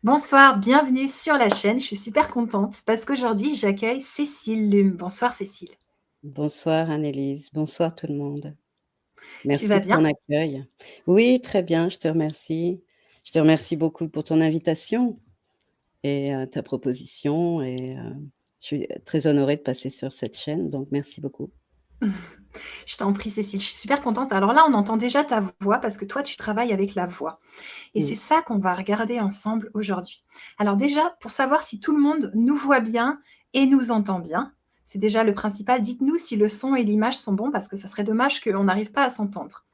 Bonsoir, bienvenue sur la chaîne. Je suis super contente parce qu'aujourd'hui, j'accueille Cécile Lume. Bonsoir Cécile. Bonsoir Annelise, bonsoir tout le monde. Tu Merci vas de ton bien? accueil. Oui, très bien, je te remercie. Je te remercie beaucoup pour ton invitation et ta proposition et je suis très honorée de passer sur cette chaîne, donc merci beaucoup. Je t'en prie Cécile, je suis super contente. Alors là, on entend déjà ta voix parce que toi, tu travailles avec la voix. Et c'est Mmh. ça qu'on va regarder ensemble aujourd'hui. Alors déjà, pour savoir si tout le monde nous voit bien et nous entend bien, c'est déjà le principal. Dites-nous si le son et l'image sont bons parce que ça serait dommage qu'on n'arrive pas à s'entendre.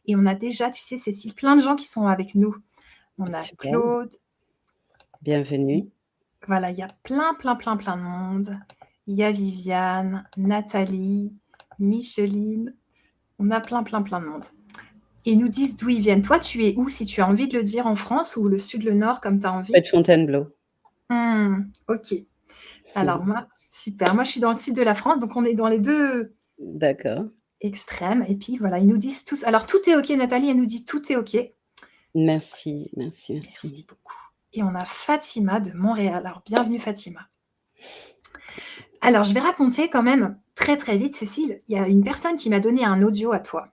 Et on a déjà, tu sais Cécile, plein de gens qui sont avec nous. On a Super, Claude, bienvenue. voilà, il y a plein, plein, plein, plein de monde. Il y a Viviane, Nathalie, Micheline. On a plein, plein, plein de monde. Et ils nous disent d'où ils viennent. Toi, tu es où, si tu as envie de le dire, en France ou le sud, le nord, comme tu as envie? Faites Fontainebleau. Ok. Alors moi, super. Moi, je suis dans le sud de la France, donc on est dans les deux D'accord, extrêmes. Et puis voilà, ils nous disent tous. Alors tout est ok, Nathalie, elle nous dit tout est ok. merci, merci, Merci merci. beaucoup. Et on a Fatima de Montréal. Alors bienvenue Fatima. Alors, je vais raconter quand même très très vite, Cécile. Il y a une personne qui m'a donné un audio à toi.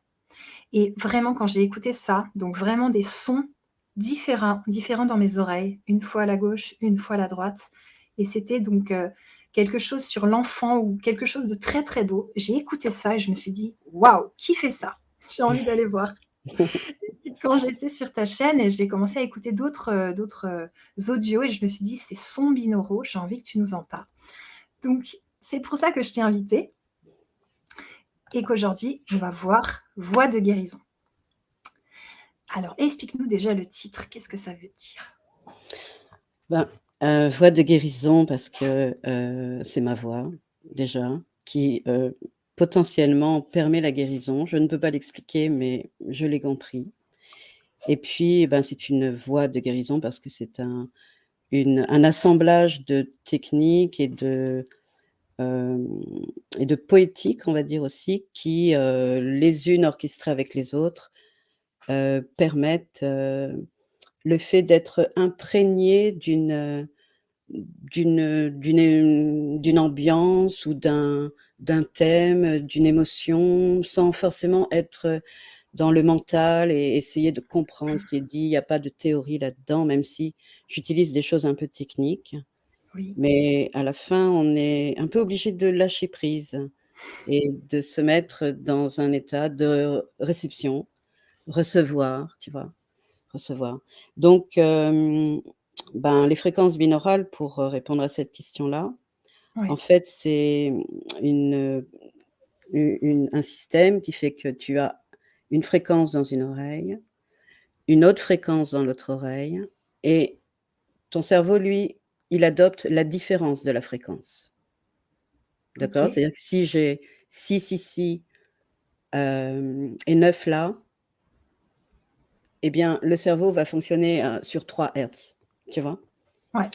Et vraiment, quand j'ai écouté ça, donc vraiment des sons différents dans mes oreilles, une fois à la gauche, une fois à la droite. Et c'était donc quelque chose sur l'enfant ou quelque chose de très très beau. J'ai écouté ça et je me suis dit, waouh, qui fait ça? J'ai envie d'aller voir. Et quand j'étais sur ta chaîne, et j'ai commencé à écouter d'autres audios et je me suis dit, c'est sons binauraux, j'ai envie que tu nous en parles. Donc, c'est pour ça que je t'ai invitée et qu'aujourd'hui, on va voir Voix de guérison. Alors, explique-nous déjà le titre. Qu'est-ce que ça veut dire? Ben, voix de guérison parce que c'est ma voix déjà qui potentiellement permet la guérison. Je ne peux pas l'expliquer, mais je l'ai compris. Et puis, ben, c'est une voie de guérison parce que c'est un assemblage de techniques et de poétique, on va dire aussi, qui, les unes orchestrées avec les autres, permettent, le fait d'être imprégné d'une ambiance ou d'un thème, d'une émotion, sans forcément être dans le mental et essayer de comprendre ce qui est dit. Il y a pas de théorie là-dedans, même si j'utilise des choses un peu techniques. Oui, Mais à la fin, on est un peu obligé de lâcher prise et de se mettre dans un état de réception, recevoir, tu vois? Recevoir. Donc ben, les fréquences binaurales pour, répondre à cette question-là, en oui. fait, c'est un système qui fait que tu as une fréquence dans une oreille, une autre fréquence dans l'autre oreille et ton cerveau, lui, il adopte la différence de la fréquence. D'accord? Ok. C'est-à-dire que si j'ai 6 ici, et 9 là, eh bien, le cerveau va fonctionner, sur 3 hertz, tu vois? Ouais.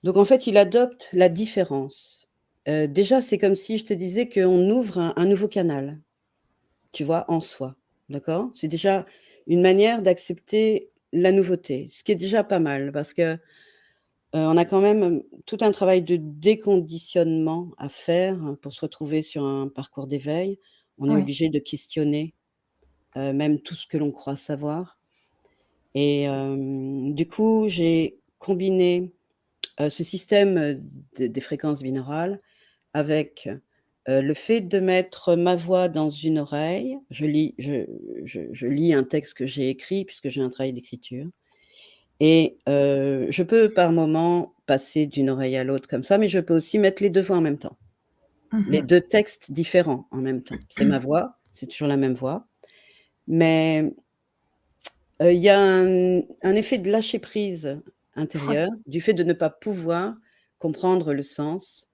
Donc en fait, il adopte la différence. Déjà, c'est comme si je te disais qu'on ouvre un nouveau canal, tu vois, en soi, d'accord? C'est déjà une manière d'accepter la nouveauté, ce qui est déjà pas mal parce que, on a quand même, tout un travail de déconditionnement à faire hein, pour se retrouver sur un parcours d'éveil. On est Oui. obligé de questionner, même tout ce que l'on croit savoir et du coup, j'ai combiné, ce système, des fréquences binaurales avec, le fait de mettre ma voix dans une oreille. Je lis un texte que j'ai écrit puisque j'ai un travail d'écriture et je peux par moment passer d'une oreille à l'autre comme ça, mais je peux aussi mettre les 2 voix en même temps. Les Mhm. 2 textes différents en même temps. C'est ma voix, c'est toujours la même voix, mais il y a un effet de lâcher prise Ouais. intérieur, du fait de ne pas pouvoir comprendre le sens,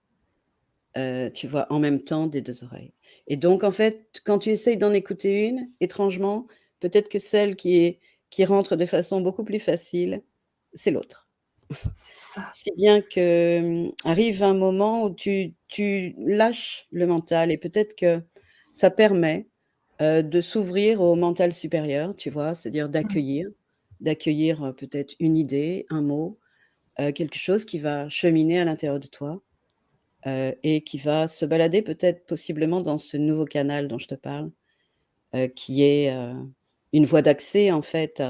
tu vois, en même temps des 2 oreilles et donc en fait, quand tu essayes d'en écouter une, étrangement, peut-être que celle qui rentre de façon beaucoup plus facile, c'est l'autre. C'est ça. Si bien que, arrive un moment où tu lâches le mental et peut-être que ça permet, de s'ouvrir au mental supérieur, tu vois? C'est-à-dire Mm. d'accueillir. d'accueillir peut-être une idée, un mot, quelque chose qui va cheminer à l'intérieur de toi et qui va se balader peut-être possiblement dans ce nouveau canal dont je te parle, qui est une voie d'accès en fait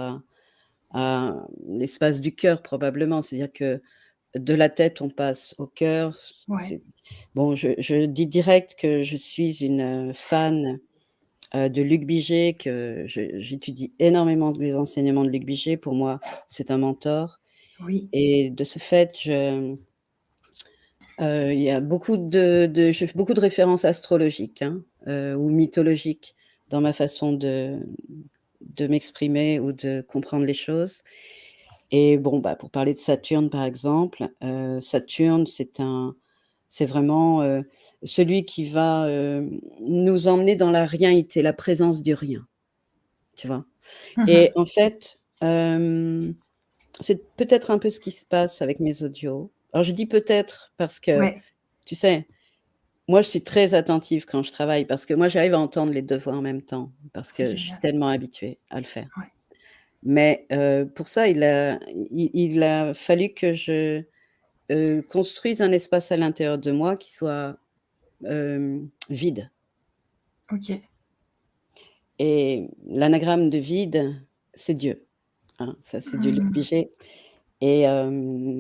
à l'espace du cœur probablement. C'est-à-dire que de la tête, on passe au cœur. Ouais. Bon, je dis direct que je suis une fan de Luc Biget, que j'étudie énormément les enseignements de Luc Biget. Pour moi, c'est un mentor Oui. et de ce fait, il y a je fais beaucoup de références astrologiques, hein, ou mythologiques dans ma façon de m'exprimer ou de comprendre les choses. Et bon, bah, pour parler de Saturne, par exemple, Saturne, c'est vraiment, celui qui va, nous emmener dans la rienité, la présence du rien, tu vois? Et Mmh. en fait, c'est peut-être un peu ce qui se passe avec mes audios. Alors je dis peut-être parce que, Ouais, tu sais, moi je suis très attentive quand je travaille parce que moi j'arrive à entendre les 2 voix en même temps, parce c'est que je suis génial. tellement habituée à le faire. Ouais. Mais, pour ça, il a fallu que je, construise un espace à l'intérieur de moi qui soit, vide. OK. Et l'anagramme de vide, c'est Dieu, hein, ça c'est du Luc Mmh. Viger. Et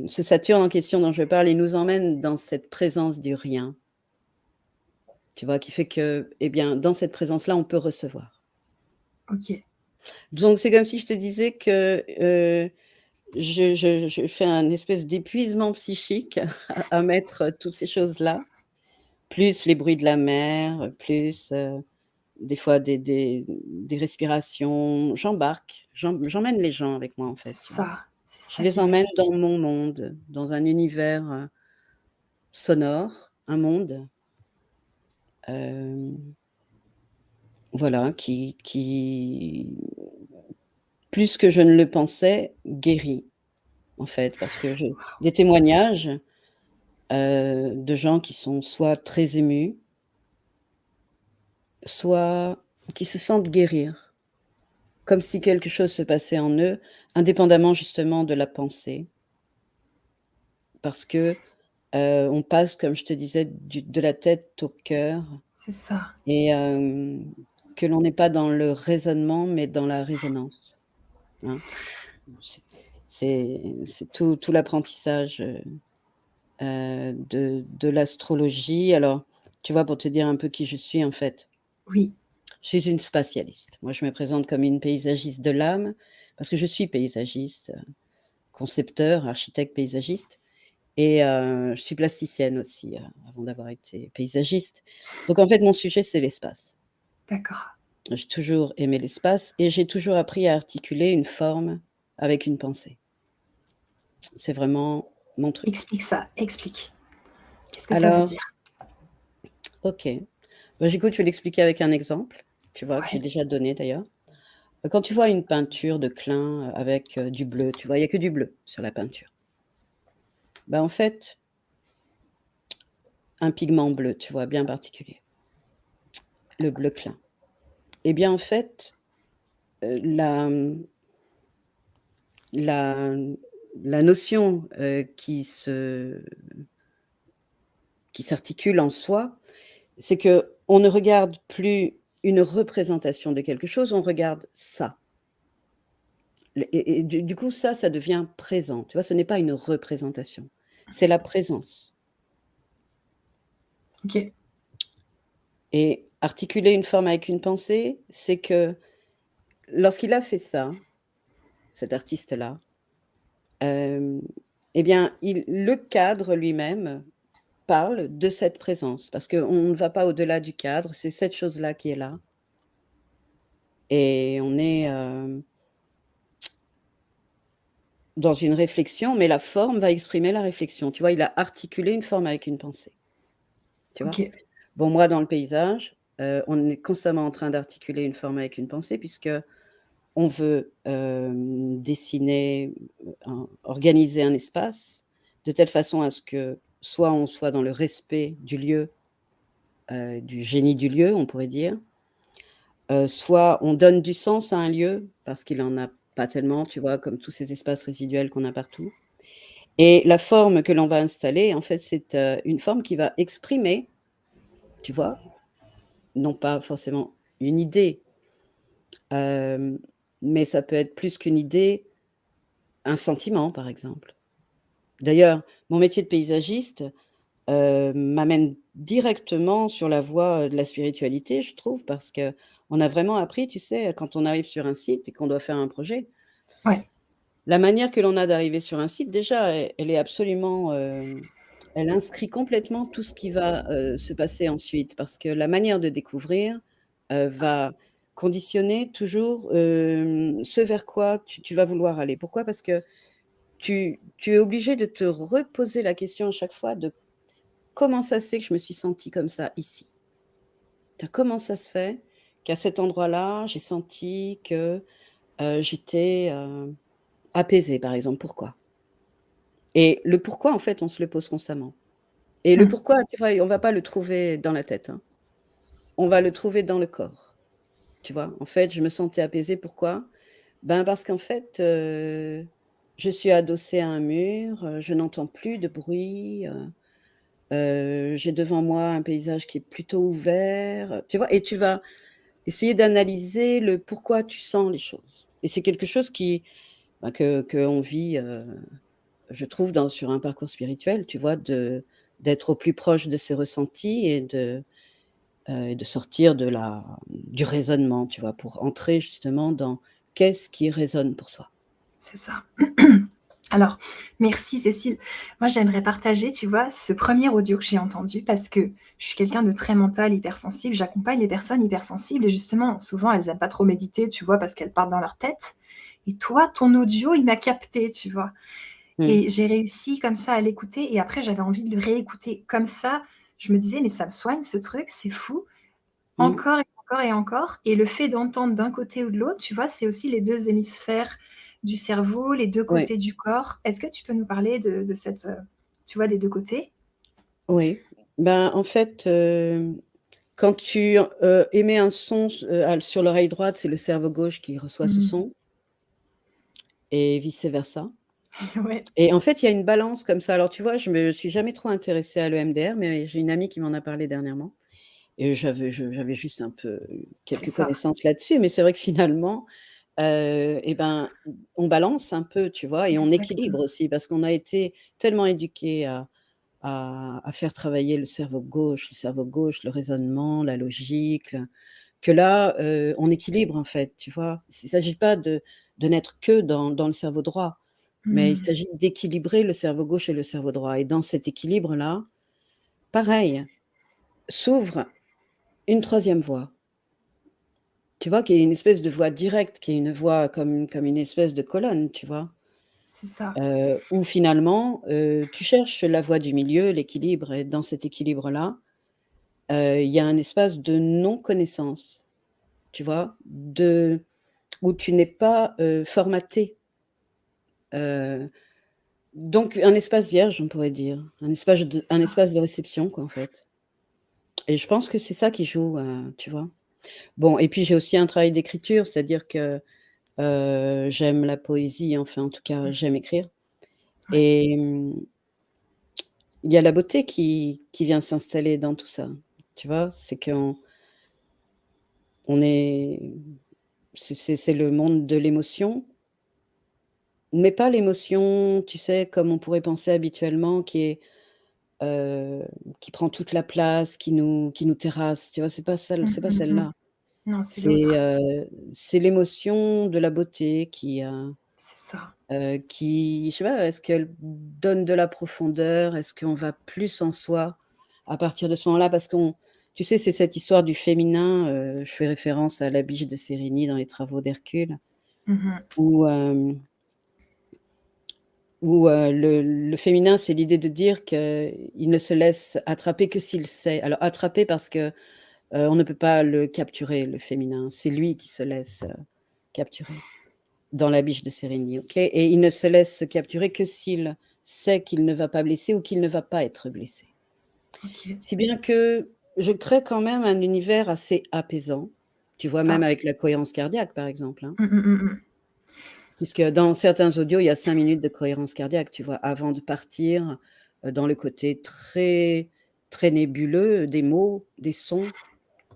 ce Saturne en question dont je parle, il nous emmène dans cette présence du rien, tu vois? Qui fait que, eh bien, dans cette présence-là, on peut recevoir. OK. Donc c'est comme si je te disais que, je fais un espèce d'épuisement psychique à mettre toutes ces choses-là, plus les bruits de la mer, plus, des fois des respirations. J'emmène les gens avec moi, en fait, tu vois? C'est Je ça les qui est emmène dans magique. mon monde, dans un univers, sonore, un monde, hem, voilà, qui, plus que je ne le pensais, guérit, en fait, parce que j'ai des témoignages, de gens qui sont soit très émus, soit qui se sentent guérir, comme si quelque chose se passait en eux, indépendamment justement de la pensée. Parce que, on passe, comme je te disais, de la tête au cœur C'est ça. et que l'on n'est pas dans le raisonnement, mais dans la résonance, hein. C'est c'est tout l'apprentissage, de l'astrologie. Alors, tu vois, pour te dire un peu qui je suis, en fait, Oui, je suis une spatialiste. Moi, je me présente comme une paysagiste de l'âme parce que je suis paysagiste, concepteur, architecte paysagiste et je suis plasticienne aussi, avant d'avoir été paysagiste. Donc en fait, mon sujet, c'est l'espace. d'accord. J'ai toujours aimé l'espace et j'ai toujours appris à articuler une forme avec une pensée. C'est vraiment mon truc. Explique ça, explique. Qu'est-ce que ça veut Alors, dire? OK, bah, j'écoute, je vais l'expliquer avec un exemple, tu vois, que j'ai Ouais, déjà donné d'ailleurs. Quand tu vois une peinture de Klein, avec, du bleu, tu vois, il y a que du bleu sur la peinture. Bah, en fait, un pigment bleu, tu vois, bien particulier, le bleu Klein. Et bien, en fait, la, la la notion, qui s'articule en soi, c'est qu'on ne regarde plus une représentation de quelque chose, on regarde ça. Et du coup, ça devient présent, tu vois? Ce n'est pas une représentation, c'est la présence. OK. Et articuler une forme avec une pensée, c'est que lorsqu'il a fait ça, cet artiste-là, hem, eh bien, le cadre lui-même parle de cette présence parce qu'on ne va pas au-delà du cadre, c'est cette chose-là qui est là et on est, dans une réflexion, mais la forme va exprimer la réflexion. Tu vois? Il a articulé une forme avec une pensée, tu vois? OK. Bon, moi, dans le paysage, on est constamment en train d'articuler une forme avec une pensée puisqu'on veut, dessiner, organiser un espace de telle façon à ce que soit on soit dans le respect du lieu, du génie du lieu, on pourrait dire, soit on donne du sens à un lieu parce qu'il en a pas tellement, tu vois, comme tous ces espaces résiduels qu'on a partout. Et la forme que l'on va installer, en fait, c'est une forme qui va exprimer, tu vois, non pas forcément une idée, euh, mais ça peut être plus qu'une idée, un sentiment, par exemple. D'ailleurs, mon métier de paysagiste m'amène directement sur la voie de la spiritualité, je trouve, parce que on a vraiment appris, tu sais, quand on arrive sur un site et qu'on doit faire un projet, Ouais. la manière que l'on a d'arriver sur un site, déjà, elle est absolument, elle inscrit complètement tout ce qui va se passer ensuite, parce que la manière de découvrir va conditionner toujours ce vers quoi tu vas vouloir aller. Pourquoi? Parce que tu es obligé de te reposer la question à chaque fois de comment ça se fait que je me suis sentie comme ça ici? Comment ça se fait qu'à cet endroit-là, j'ai senti que j'étais apaisée, par exemple? Pourquoi? Et le pourquoi, en fait, on se le pose constamment. Et le Mmh. pourquoi, tu vois, on va pas le trouver dans la tête, hein. On va le trouver dans le corps, tu vois? En fait, je me sentais apaisée, pourquoi? Ben, parce qu'en fait, je suis adossée à un mur, je n'entends plus de bruit, j'ai devant moi un paysage qui est plutôt ouvert, tu vois? Et tu vas essayer d'analyser le pourquoi tu sens les choses. Et c'est quelque chose qui, bah, que qu'on vit, je trouve sur un parcours spirituel, tu vois? D'être au plus proche de ses ressentis et de sortir du raisonnement, tu vois? Pour entrer justement dans qu'est-ce qui résonne pour soi. C'est ça. Alors, merci Cécile. Moi, j'aimerais partager, tu vois, ce premier audio que j'ai entendu parce que je suis quelqu'un de très mental, hypersensible. J'accompagne les personnes hypersensibles et justement, souvent, elles aiment pas trop méditer, tu vois, parce qu'elles partent dans leur tête. Et toi, ton audio, il m'a capté, tu vois. Mmh. Et j'ai réussi comme ça à l'écouter et après, j'avais envie de le réécouter. Comme ça, je me disais: «Mais ça me soigne ce truc, c'est fou». Mmh. Encore et encore et encore et le fait d'entendre d'un côté ou de l'autre, tu vois, c'est aussi les 2 hémisphères du cerveau, les 2 Ouais, côtés du corps. Est-ce que tu peux nous parler de cette, tu vois, des 2 côtés? oui. Ben, en fait, quand tu, émets un son sur l'oreille droite, c'est le cerveau gauche qui reçoit ce Mmh. son et vice versa. Ouais, Et en fait, il y a une balance comme ça. Alors, tu vois, je me suis jamais trop intéressée à l'EMDR, mais j'ai une amie qui m'en a parlé dernièrement et j'avais juste un peu c'est quelques ça, connaissances là-dessus, mais c'est vrai que finalement, et ben, on balance un peu, tu vois? Et on équilibre exactement. aussi parce qu'on a été tellement éduqués à faire travailler le cerveau gauche, le raisonnement, la logique, que là, on équilibre en fait, tu vois? Il s'agit pas de n'être que dans le cerveau droit, mais il Mmh. s'agit d'équilibrer le cerveau gauche et le cerveau droit et dans cet équilibre-là, pareil, s'ouvre une troisième voie, tu vois? Qui est une espèce de voie directe, qui est une voie comme une espèce de colonne, tu vois? C'est ça. Où finalement, tu cherches la voie du milieu, l'équilibre et dans cet équilibre-là, il y a un espace de non-connaissance, tu vois? Où tu n'es pas, formaté, heu, donc un espace vierge, on pourrait dire, C'est un ça. espace de réception quoi, en fait et je pense que c'est ça qui joue, tu vois? Bon et puis j'ai aussi un travail d'écriture, c'est-à-dire que, j'aime la poésie, enfin en tout cas Mmh. j'aime écrire Ouais. et il y a la beauté qui vient s'installer dans tout ça, tu vois? C'est qu'on on est c'est le monde de l'émotion, mais pas l'émotion, tu sais, comme on pourrait penser habituellement, heu, qui prend toute la place, qui nous terrasse, tu vois? Mmh, C'est pas mmh mh. celle-là. Non, c'est C'est, l'autre. c'est l'émotion de la beauté C'est ça. qui je sais pas, est-ce qu'elle donne de la profondeur? Est-ce qu'on va plus en soi à partir de ce moment-là? Parce qu'on tu sais, c'est cette histoire du féminin, je fais référence à La Biche de Sérénie dans Les Travaux d'Hercule, Mmh mh. où, le féminin, c'est l'idée de dire qu'il ne se laisse attraper que s'il sait. Alors attraper parce que, on ne peut pas le capturer, le féminin. C'est lui qui se laisse, capturer dans La Biche de Sérénie, OK? Et il ne se laisse capturer que s'il sait qu'il ne va pas blesser ou qu'il ne va pas être blessé. OK. Si bien que je crée quand même un univers assez apaisant. Tu C'est vois? Même ça. avec la cohérence cardiaque, par exemple, hein. Mmh mh, mmh mh. Puisque dans certains audios, il y a 5 minutes de cohérence cardiaque, tu vois? Avant de partir, dans le côté très, très nébuleux des mots, des sons,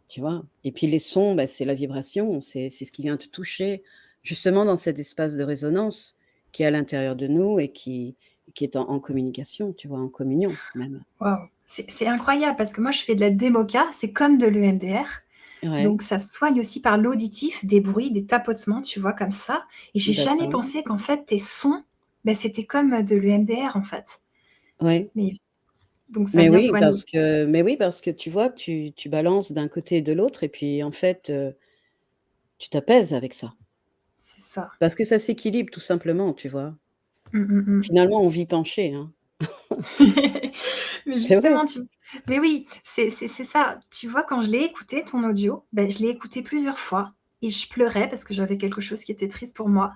tu vois? Et puis les sons, bah, c'est la vibration, c'est ce qui vient te toucher, justement dans cet espace de résonance qui est à l'intérieur de nous et qui est en communication, tu vois? En communion même. Waouh! C'est incroyable parce que moi, je fais de la démoca, c'est comme de l'EMDR, Ouais, donc ça soigne aussi par l'auditif, des bruits, des tapotements, tu vois? Comme ça et j'ai jamais d'accord. pensé qu'en fait tes sons, bah, c'était comme de l'EMDR, en fait. Ouais. Mais donc ça vient soigner. Mais oui, parce que tu vois, tu balances d'un côté et de l'autre et puis en fait, tu t'apaises avec ça. C'est ça. Parce que ça s'équilibre tout simplement, tu vois? Mmh, mmh, mmh. Finalement, on vit penché, hein. Mais C'est vrai. justement, mais oui, c'est ça. Tu vois, quand je l'ai écouté ton audio, ben, je l'ai écouté plusieurs fois et je pleurais parce que j'avais quelque chose qui était triste pour moi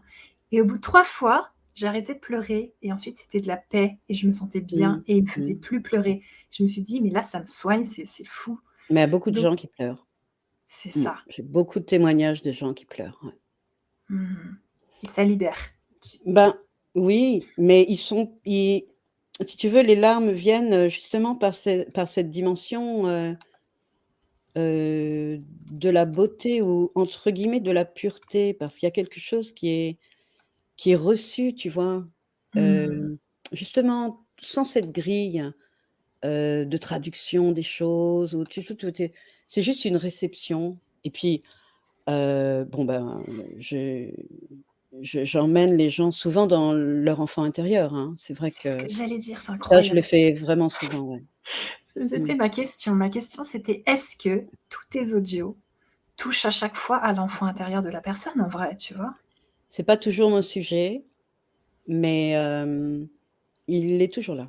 et au bout de 3 fois, j'ai arrêté de pleurer et ensuite c'était de la paix et je me sentais bien Mmh. et il me faisait Mmh. plus pleurer. Je me suis dit: «Mais là, ça me soigne, c'est fou». Mais il y a beaucoup de Donc gens qui pleurent. c'est Mmh. ça. J'ai beaucoup de témoignages de gens qui pleurent, ouais. Mmh et ça libère. Tu Ben, oui, mais ils si tu veux, les larmes viennent, justement par cette dimension, de la beauté ou entre guillemets «de la pureté», parce qu'il y a quelque chose qui est reçu, tu vois? mmh, Justement, sans cette grille, de traduction des choses ou tout est c'est juste une réception et puis, bon, ben, je j'emmène les gens souvent dans leur enfant intérieur, hein. C'est vrai c'est ce que que j'allais dire, c'est ça, je le incroyable. fais vraiment souvent, ouais. Mmh. C'était ma question. Ma question, c'était est-ce que tous tes audios touchent à chaque fois à l'enfant intérieur de la personne en vrai, tu vois? C'est pas toujours mon sujet, mais il est toujours là.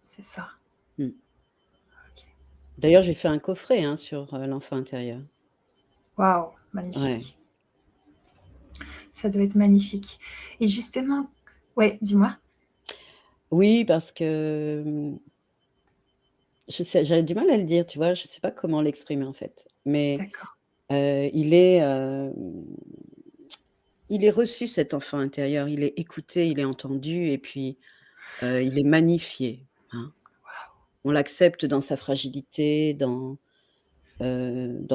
C'est ça. Mmh. OK. D'ailleurs, j'ai fait un coffret, hein, sur, l'enfant intérieur. Waouh, Ouais. magnifique. Ça doit être magnifique et justement ouais, dis-moi? Oui, parce que, je sais j'avais du mal à le dire, tu vois? Je sais pas comment l'exprimer, en fait. Mais, D'accord. il est, il est reçu cet enfant intérieur, il est écouté, il est entendu et puis, il est magnifié, hein. On l'accepte dans sa fragilité, dans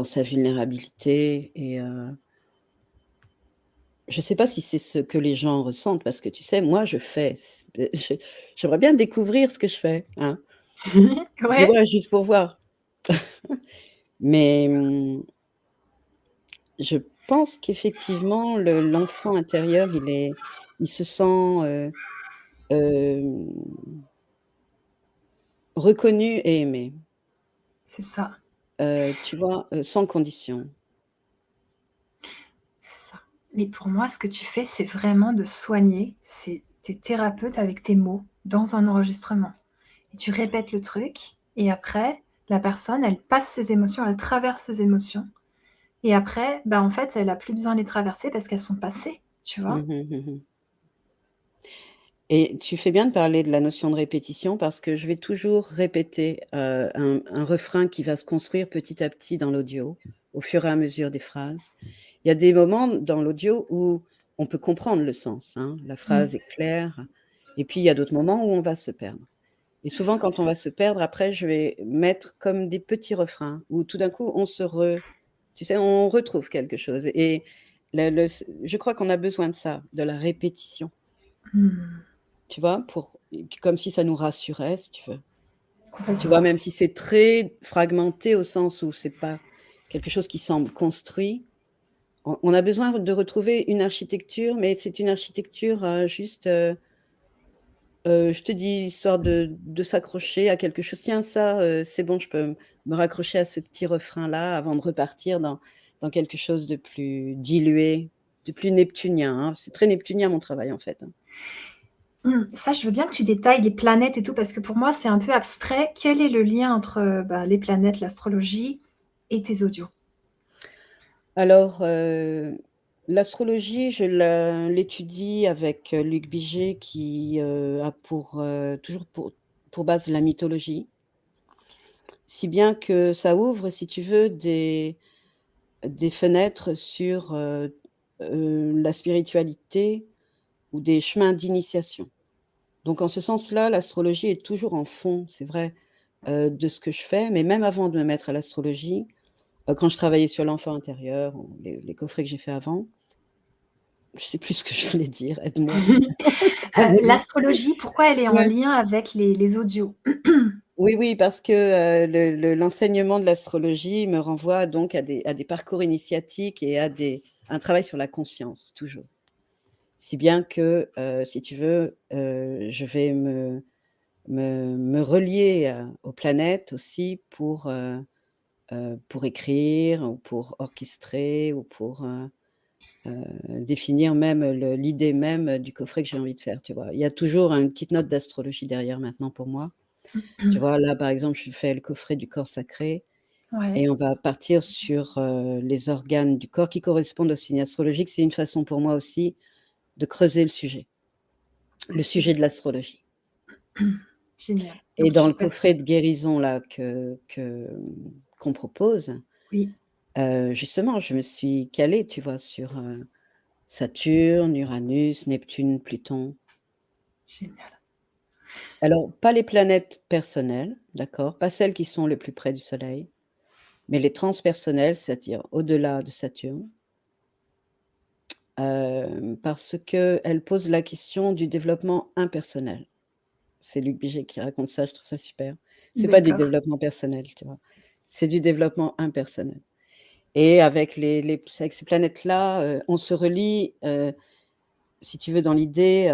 sa vulnérabilité et je sais pas si c'est ce que les gens ressentent parce que tu sais, moi je fais, j'aimerais bien découvrir ce que je fais, hein. Tu Ouais, vois? Juste pour voir. Mais, je pense qu'effectivement l'enfant intérieur, il se sent, hem, reconnu et aimé, c'est ça, tu vois? Sans condition. c'est ça. Mais pour moi, ce que tu fais, c'est vraiment de soigner. C'est tu es thérapeute avec tes mots dans un enregistrement et tu répètes le truc et après, la personne, elle passe ses émotions, elle traverse ses émotions et après, bah, en fait, elle a plus besoin de les traverser parce qu'elles sont passées, tu vois? Mmh mh, mmh. Et tu fais bien de parler de la notion de répétition parce que je vais toujours répéter, un refrain qui va se construire petit à petit dans l'audio, au fur et à mesure des phrases. Il y a des moments dans l'audio où on peut comprendre le sens, hein, la Mmh, phrase est claire et puis il y a d'autres moments où on va se perdre. Et c'est souvent ça. quand on va se perdre, après je vais mettre comme des petits refrains où tout d'un coup on se tu sais, on retrouve quelque chose et je crois qu'on a besoin de ça, de la répétition. Mmh, Tu vois? Comme si ça nous rassurait, si tu veux. Tu vois? complètement. Même si c'est très fragmenté au sens où c'est pas quelque chose qui semble construit, on a besoin de retrouver une architecture, mais c'est une architecture, juste, je te dis, histoire de s'accrocher à quelque chose. Tiens ça, c'est bon, je peux me raccrocher à ce petit refrain-là avant de repartir dans quelque chose de plus dilué, de plus neptunien, hein. C'est très neptunien mon travail en fait, hein. Ça, je veux bien que tu détailles les planètes et tout parce que pour moi, c'est un peu abstrait. Quel est le lien entre, bah, les planètes, l'astrologie et tes audios? Alors, l'astrologie, l'étudie avec, Luc Biget qui, a toujours pour base la mythologie. Si bien que ça ouvre, si tu veux, des fenêtres sur, la spiritualité ou des chemins d'initiation. Donc en ce sens-là, l'astrologie est toujours en fond, c'est vrai, de ce que je fais, mais même avant de me mettre à l'astrologie, quand je travaillais sur l'enfant intérieur ou les coffrets que j'ai fait avant, je sais plus ce que je voulais dire, aide-moi. L'astrologie, pourquoi elle est en Ouais. lien avec les audios? Oui, oui, parce que, l'enseignement de l'astrologie me renvoie donc à des parcours initiatiques et à un travail sur la conscience, toujours. Si bien que, si tu veux, je vais me relier, aux planètes aussi pour écrire ou pour orchestrer ou pour, définir même l'idée même du coffret que j'ai envie de faire, tu vois? Il y a toujours une petite note d'astrologie derrière maintenant pour moi. Tu vois, là, par exemple, je fais le coffret du corps sacré Ouais, et on va partir sur, les organes du corps qui correspondent au signe astrologique. C'est une façon pour moi aussi de creuser le sujet de l'astrologie. génial. Et Donc dans tu le passes coffret de guérison là qu'on propose, oui, justement, je me suis calée, tu vois, sur, Saturne, Uranus, Neptune, Pluton. génial. Alors, pas les planètes personnelles, d'accord? Pas celles qui sont le plus près du soleil, mais les transpersonnelles, c'est-à-dire au-delà de Saturne, parce qu'elles posent la question du développement impersonnel. C'est Luc Biget qui raconte ça, je trouve ça super. C'est pas du D'accord. développement personnel, tu vois? C'est du développement impersonnel et avec avec ces planètes-là, on se relie, si tu veux, dans l'idée,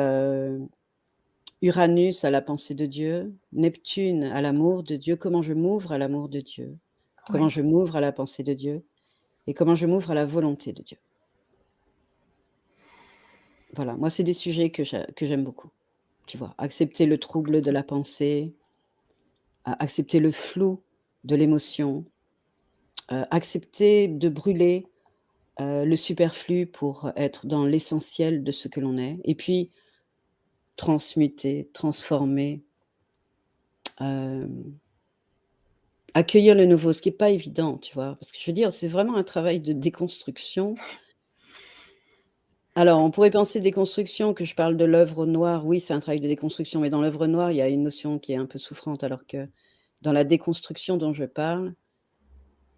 Uranus à la pensée de Dieu, Neptune à l'amour de Dieu. Comment je m'ouvre à l'amour de Dieu? Comment Ouais. je m'ouvre à la pensée de Dieu? Et comment je m'ouvre à la volonté de Dieu? Voilà, moi, c'est des sujets que j'aime beaucoup, tu vois? Accepter le trouble de la pensée, accepter le flou de l'émotion, accepter de brûler, le superflu pour être dans l'essentiel de ce que l'on est et puis transmuter, transformer, hem accueillir le nouveau, ce qui est pas évident, tu vois? Parce que je veux dire, c'est vraiment un travail de déconstruction. Alors, on pourrait penser déconstruction, que je parle de l'œuvre noire. Oui, c'est un travail de déconstruction, mais dans l'œuvre noire, il y a une notion qui est un peu souffrante, alors que dans la déconstruction dont je parle,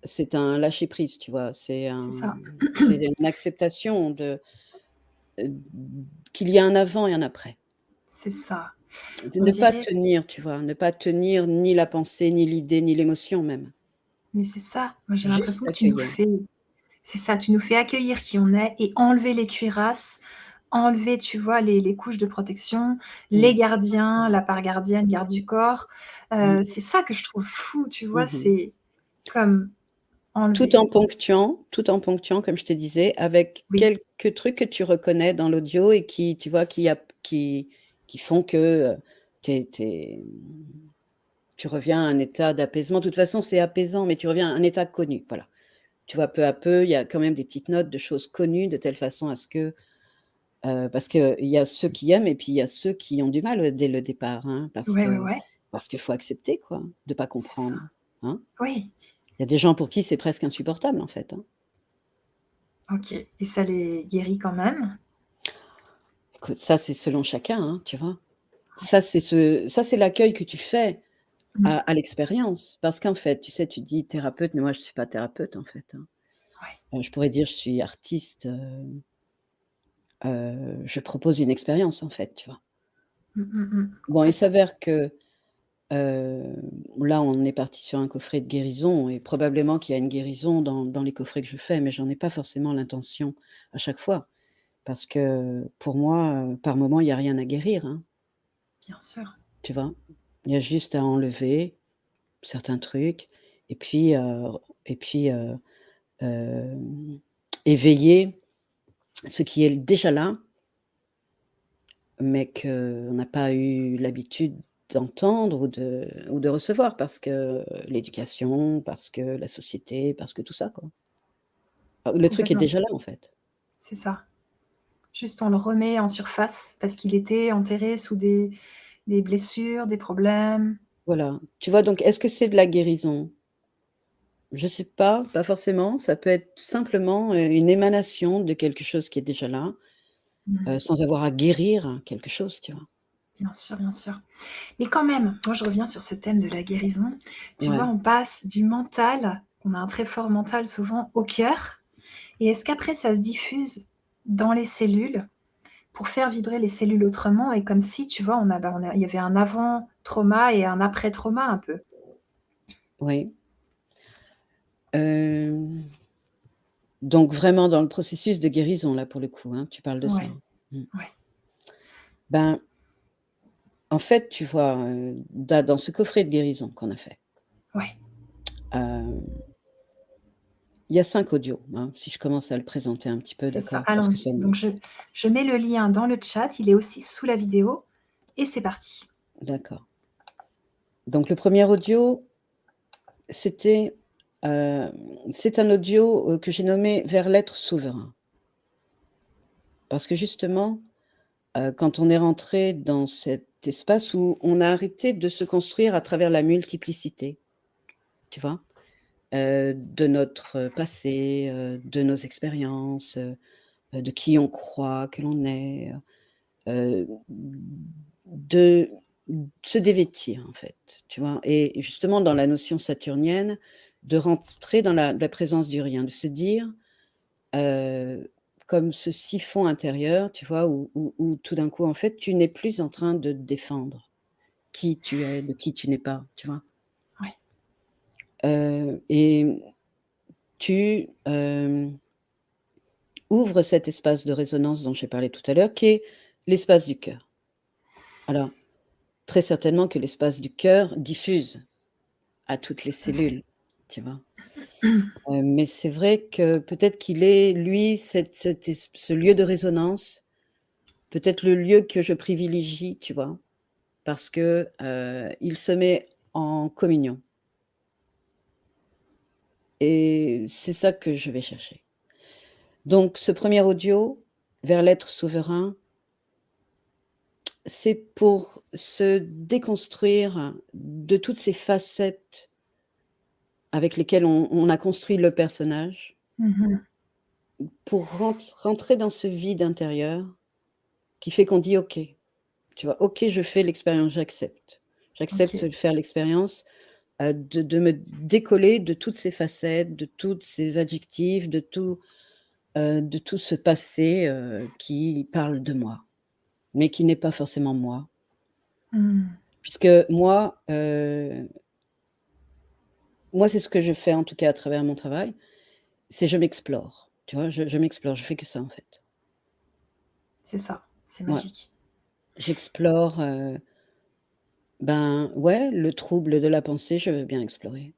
c'est un lâcher prise, tu vois? C'est ça. C'est une acceptation heu, qu'il y a un avant et un après. C'est ça. De On ne pas dirait tenir, tu vois? Ne pas tenir ni la pensée, ni l'idée, ni l'émotion même. mais c'est ça. Moi, j'ai Juste l'impression que tu nous accueillir. fais c'est ça, tu nous fais accueillir qui on est et enlever les cuirasses, enlever, tu vois, les couches de protection, les Mmh. gardiens, la part gardienne, garde du corps. Mmh. C'est ça que je trouve fou, tu vois? Mmh mh. C'est comme Tout enlever. en ponctuant tout en ponctuant, comme je te disais, avec Oui, quelques trucs que tu reconnais dans l'audio et qui, tu vois, qui font que, tu reviens à un état d'apaisement. De toute façon, c'est apaisant, mais tu reviens à un état connu, voilà. Tu vois, peu à peu, il y a quand même des petites notes de choses connues de telle façon à ce que, parce qu'il y a ceux qui aiment et puis il y a ceux qui ont du mal, dès le départ, hein, ouais, ouais, ouais, parce qu'il faut accepter, quoi, de pas c'est ça. comprendre, hein. Oui, Il y a des gens pour qui c'est presque insupportable, en fait, hein. OK et ça les guérit quand même? Écoute, ça, c'est selon chacun, hein, tu vois? Ça, c'est l'accueil que tu fais Mmh, à l'expérience. Parce qu'en fait, tu sais, tu dis thérapeute, mais moi, je suis pas thérapeute, en fait, hein. ouais. Je pourrais dire: «Je suis artiste, je propose une expérience», en fait, tu vois? Mmh, mmh mh, Bon, il complètement. s'avère que, heu, là, on est parti sur un coffret de guérison et probablement qu'il y a une guérison dans les coffrets que je fais, mais j'en ai pas forcément l'intention à chaque fois. Parce que pour moi, par moment, il y a rien à guérir, hein, Bien sûr. tu vois? Il y a juste à enlever certains trucs et puis, hem, éveiller ce qui est déjà là, mais qu'on n'a pas eu l'habitude d'entendre ou de recevoir parce que l'éducation, parce que la société, parce que tout ça, quoi. Le truc est Complètement, déjà là, en fait. c'est ça. Juste on le remet en surface parce qu'il était enterré sous des blessures, des problèmes. Voilà. Tu vois? Donc est-ce que c'est de la guérison? Je sais pas forcément. Ça peut être simplement, une émanation de quelque chose qui est déjà là, Mmh. sans avoir à guérir quelque chose, tu vois? Bien sûr, bien sûr. Mais quand même, moi je reviens sur ce thème de la guérison. Tu vois, Ouais. on passe du mental, on a un très fort mental souvent, au cœur. Et est-ce qu'après ça se diffuse dans les cellules pour faire vibrer les cellules autrement et comme si, tu vois, il y avait un avant trauma et un après trauma un peu? Oui. Hem, donc vraiment dans le processus de guérison là, pour le coup, hein, tu parles de ça, Ouais, hein? Mmh. ouais, Ben, en fait, tu vois, dans ce coffret de guérison qu'on a fait, ouais, hem, il y a 5 audios, hein, si je commence à le présenter un petit peu, c'est ça. d'accord? Parce que ça Allons-y. me Donc je mets le lien dans le chat, il est aussi sous la vidéo et c'est parti. d'accord. Donc le premier audio, c'était, c'est un audio, que j'ai nommé «Vers l'être souverain». Parce que justement, quand on est rentré dans cet espace où on a arrêté de se construire à travers la multiplicité, tu vois? De notre passé, de nos expériences, de qui on croit que l'on est, de se dévêtir en fait, tu vois? Et justement dans la notion saturnienne, de rentrer dans la présence du rien, de se dire, heu, comme ce siphon intérieur, tu vois? Où tout d'un coup en fait tu n'es plus en train de défendre qui tu es, de qui tu n'es pas, tu vois? Ouais. Et tu, ouvres cet espace de résonance dont j'ai parlé tout à l'heure, qui est l'espace du cœur. Alors, très certainement que l'espace du cœur diffuse à toutes les Tout à fait. cellules, tu vois? Mais c'est vrai que peut-être qu'il est, lui, ce lieu de résonance, peut-être le lieu que je privilégie, tu vois? Parce que, il se met en communion et c'est ça que je vais chercher. Donc ce premier audio, vers l'être souverain, c'est pour se déconstruire de toutes ces facettes avec lesquelles on a construit le personnage, Mmh mh. pour rentrer dans ce vide intérieur qui fait qu'on dit: «OK», tu vois? «OK, je fais l'expérience, j'accepte». J'accepte OK. de faire l'expérience, de me décoller de toutes ces facettes, de toutes ces adjectifs, de tout ce passé, qui parle de moi, mais qui n'est pas forcément moi. Mmh. Puisque moi, c'est ce que je fais en tout cas à travers mon travail, c'est je m'explore, tu vois? Je m'explore, je fais que ça en fait. C'est ça, c'est Ouais, magique. j'explore, ben, ouais, le trouble de la pensée, je veux bien explorer.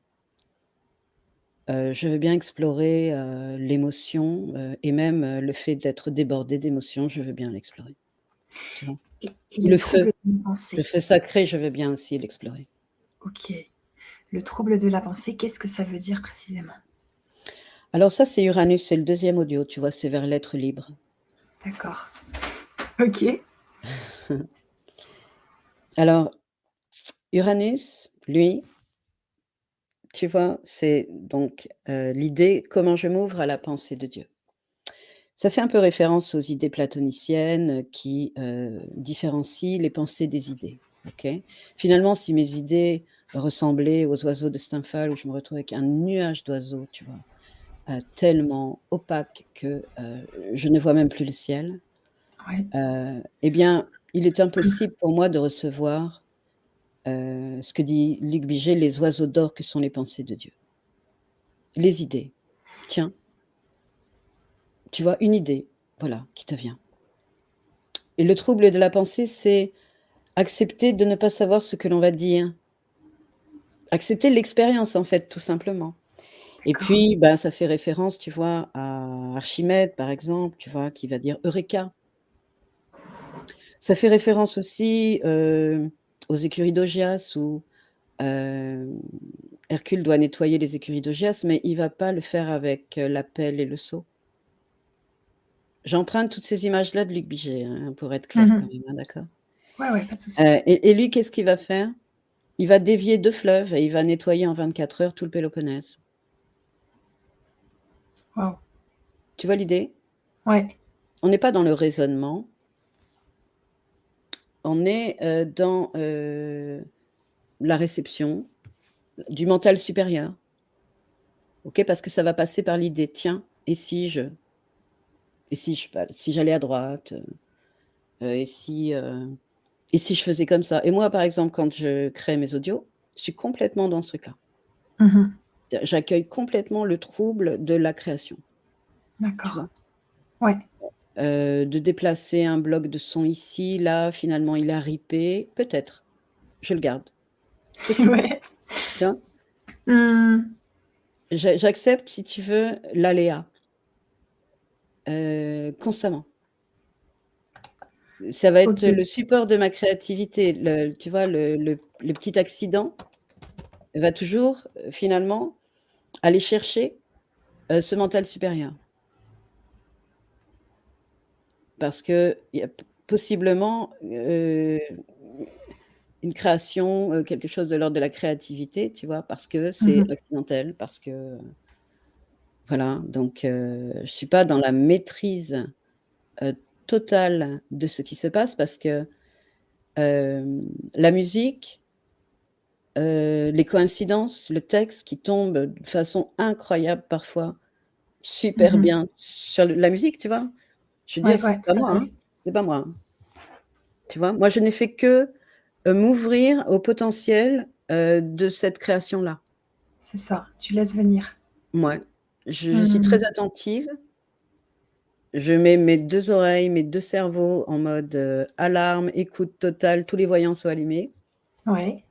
Je veux bien explorer, l'émotion, et même, le fait d'être débordé d'émotions, je veux bien l'explorer, tu vois? Et Ou le trouble de la le pensée? feu sacré, je veux bien aussi l'explorer. OK. Le trouble de la pensée, qu'est-ce que ça veut dire précisément? Alors ça, c'est Uranus, c'est le deuxième audio, tu vois? C'est vers l'être libre. D'accord. OK. Alors Uranus, lui, tu vois? C'est donc, l'idée, comment je m'ouvre à la pensée de Dieu. Ça fait un peu référence aux idées platoniciennes, qui, différencient les pensées des idées, OK? Finalement, si mes idées ressemblaient aux oiseaux de Stendhal, où je me retrouve avec un nuage d'oiseaux, tu vois? Tellement opaque que, je ne vois même plus le ciel, Ouais. et bien, il est impossible pour moi de recevoir, ce que dit Luc Biget, les oiseaux d'or que sont les pensées de Dieu. Les idées. Tiens, tu vois? Une idée, voilà, qui te vient, et le trouble de la pensée, c'est accepter de ne pas savoir ce que l'on va dire. Accepter l'expérience, en fait, tout simplement, et D'accord. puis, ben, ça fait référence, tu vois, à Archimède, par exemple, tu vois, qui va dire: «Eureka». Ça fait référence aussi, aux écuries d'Augias où, hem, Hercule doit nettoyer les écuries d'Augias, mais il va pas le faire avec, la pelle et le seau. J'emprunte toutes ces images-là de Luc Biget, hein, pour être Mmh clair quand mh. même, hein, d'accord? Ouais, ouais, pas de souci. Et lui, qu'est-ce qu'il va faire? Il va dévier 2 fleuves et il va nettoyer en 24 heures tout le Péloponnèse. Waouh. Tu vois l'idée? Ouais. On n'est pas dans le raisonnement, on est, dans, la réception du mental supérieur. OK? Parce que ça va passer par l'idée: «Tiens, si j'allais à droite, et si je faisais comme ça?» Et moi, par exemple, quand je crée mes audios, je suis complètement dans ce truc-là. Mmh. J'accueille complètement le trouble de la création, tu vois? D'accord. Ouais. De déplacer un bloc de son ici, là, finalement il a ripé, peut-être, je le garde, possible, Ouais. tu vois? Mmh. J'accepte, si tu veux, l'aléa, constamment. Ça va être OK. le support de ma créativité, tu vois, le petit accident va toujours, finalement, aller chercher, ce mental supérieur. Parce qu'il y a possiblement, une création, quelque chose de l'ordre de la créativité, tu vois? Parce que c'est Mmh. accidentel, parce que voilà, donc je suis pas dans la maîtrise, heu, totale de ce qui se passe parce que, la musique, les coïncidences, le texte qui tombe de façon incroyable parfois, super Mmh. bien sur la musique, tu vois? Je veux dire, Ouais, ouais, c'est pas tout à moi, hein, fait. c'est pas moi, hein, tu vois? Moi, je n'ai fait que, m'ouvrir au potentiel, de cette création-là. C'est ça, tu laisses venir. Mouais, je suis Mmh. très attentive. Je mets mes 2 oreilles, mes 2 cerveaux en mode, alarme, écoute totale, tous les voyants sont allumés Ouais.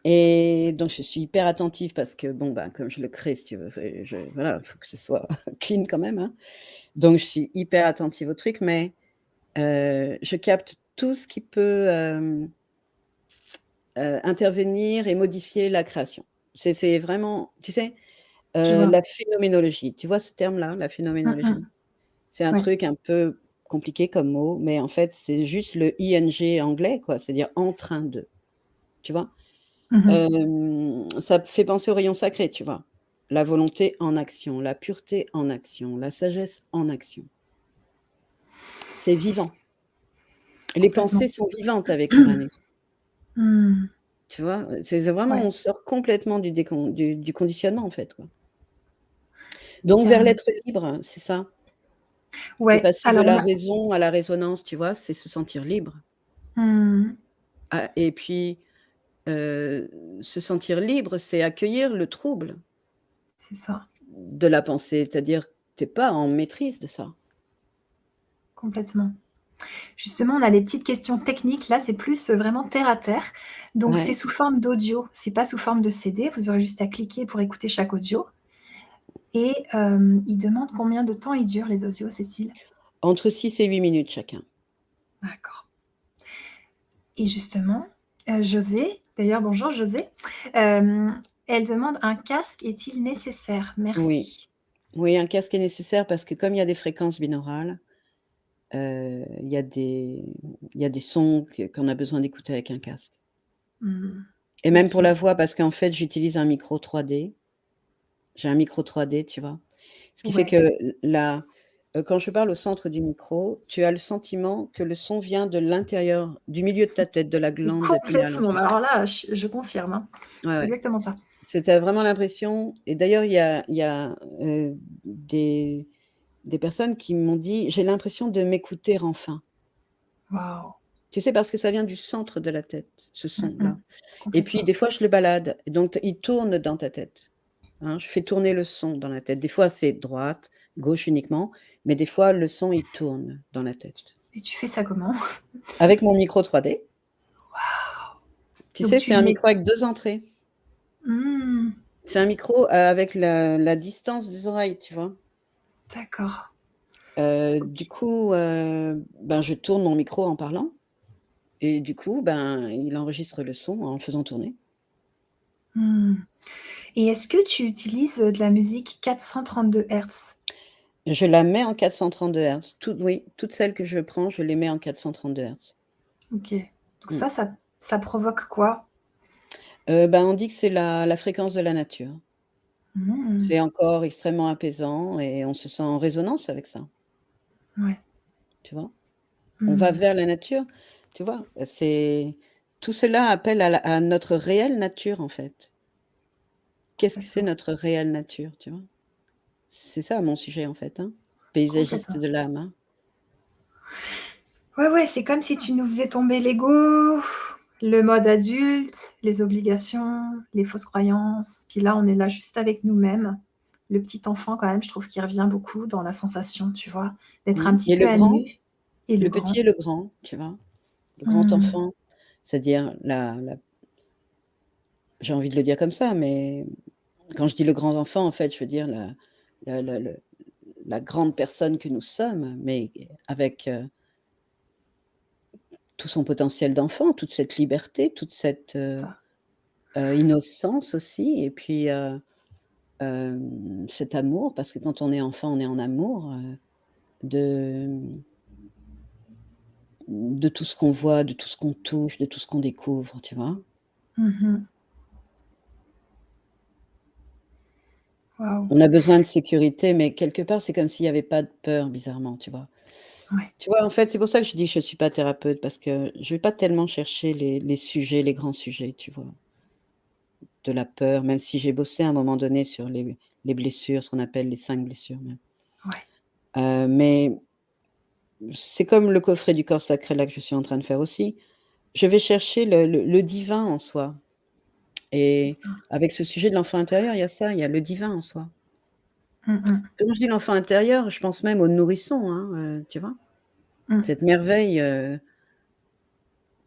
et donc je suis hyper attentive parce que bon, bah, comme je le crée si tu veux, voilà, il faut que ce soit clean quand même, hein. Donc je suis hyper attentive au truc, mais je capte tout ce qui peut, intervenir et modifier la création. C'est vraiment, tu sais, Je vois. la phénoménologie. Tu vois ce terme-là, la Mmh phénoménologie? mh. C'est un Ouais. truc un peu compliqué comme mot, mais en fait, c'est juste le ing anglais, quoi, c'est-à-dire «en train de», tu vois? Mmh. Ça me fait penser au rayon sacré, tu vois? La volonté en action, la pureté en action, la sagesse en action. C'est vivant. Les Complètement. pensées sont vivantes avec Uranus, Mmh. tu vois? C'est vraiment Ouais, on sort complètement du conditionnement, en fait, quoi. Donc vers carrément. l'être libre, c'est ça. C'est Ouais, passer de alors on la a raison à la résonance, tu vois? C'est se sentir libre. mmh, Ah et puis se sentir libre, c'est accueillir le trouble c'est ça, de la pensée, c'est-à-dire tu es pas en maîtrise de ça. complètement. Justement, on a des petites questions techniques. Là, c'est plus, vraiment terre à terre. Donc c'est Ouais. sous forme d'audio, c'est pas sous forme de CD. Vous aurez juste à cliquer pour écouter chaque audio et ils demandent combien de temps ils durent les audios, Cécile? Entre 6 et 8 minutes chacun. D'accord et justement, José, d'ailleurs bonjour José, elle demande: «Un casque est-il nécessaire? Oui, Merci». oui, un casque est nécessaire parce que comme il y a des fréquences binaurales, il y a des sons qu'on a besoin d'écouter avec un casque Mmh. et même pour la OK. voix parce qu'en fait, j'utilise un micro 3D. J'ai un micro 3D, tu vois? Ce qui fait Ouais. que la quand je parle au centre du micro, tu as le sentiment que le son vient de l'intérieur, du milieu de ta tête, de la Et glande pinéale, en complètement, fait. mais alors là, je confirme, hein. Ouais, C'est ouais. exactement ça. C'est tu as vraiment l'impression et d'ailleurs il y a, des personnes qui m'ont dit: «J'ai l'impression de m'écouter enfin». Waouh! Tu sais, parce que ça vient du centre de la tête, ce Mmh mh. son-là et puis Complètement. des fois je le balade et donc il tourne dans ta tête, hein. Je fais tourner le son dans la tête. Des fois c'est droite, gauche uniquement, mais des fois le son il tourne dans la tête. Et tu fais ça comment? Avec mon micro 3D, tu Donc sais, tu c'est un lui mets micro avec 2 entrées. mmh, C'est un micro, avec la distance des oreilles, tu vois? d'accord. Du OK. coup, ben, je tourne mon micro en parlant et du coup, ben, il enregistre le son en le faisant tourner. Mmh. Et est-ce que tu utilises, de la musique 432 hertz? Je la mets en 432 Hz. Oui, toutes celles que je prends, je les mets en 432 Hz. OK. Donc Mmh. ça provoque quoi? Ben, on dit que c'est la fréquence de la nature. Mmh. C'est encore extrêmement apaisant et on se sent en résonance avec ça, Ouais. tu vois? On va Mmh. vers la nature, tu vois? C'est tout cela appelle à notre réelle nature, en fait. Qu'est-ce que c'est Complètement, notre réelle nature, tu vois? C'est ça mon sujet, en fait, hein, paysagiste complètement. de l'âme, hein. Ouais, ouais, c'est comme si tu nous faisais tomber l'ego, le mode adulte, les obligations, les fausses croyances. Puis là, on est là juste avec nous-mêmes. Le petit enfant quand même, je trouve qu'il revient beaucoup dans la sensation, tu vois? D'être un petit Et peu le à grand, nu et le le petit grand. et le grand, tu vois? Le grand Mmh. enfant, c'est-à-dire la j'ai envie de le dire comme ça, mais quand je dis le grand enfant, en fait, je veux dire la la le la grande personne que nous sommes, mais avec, tout son potentiel d'enfant, toute cette liberté, toute cette, C'est ça. innocence aussi et puis, cet amour parce que quand on est enfant, on est en amour, de de tout ce qu'on voit, de tout ce qu'on touche, de tout ce qu'on découvre, tu vois? Mmh mh. Waouh! On a besoin de sécurité, mais quelque part, c'est comme s'il y avait pas de peur bizarrement, tu vois? Ouais. Tu vois, en fait, c'est pour ça que je dis que je suis pas thérapeute parce que je vais pas tellement chercher les sujets, les grands sujets, tu vois? De la peur, même si j'ai bossé à un moment donné sur les blessures, ce qu'on appelle les 5 blessures même. Ouais. Mais c'est comme le coffret du corps sacré là que je suis en train de faire aussi. Je vais chercher le divin en soi C'est et ça. avec ce sujet de l'enfant intérieur, il y a ça, il y a le divin en soi. Mmh mh. Quand je dis l'enfant intérieur, je pense même au nourrisson, hein, tu vois? Mmh. Cette merveille,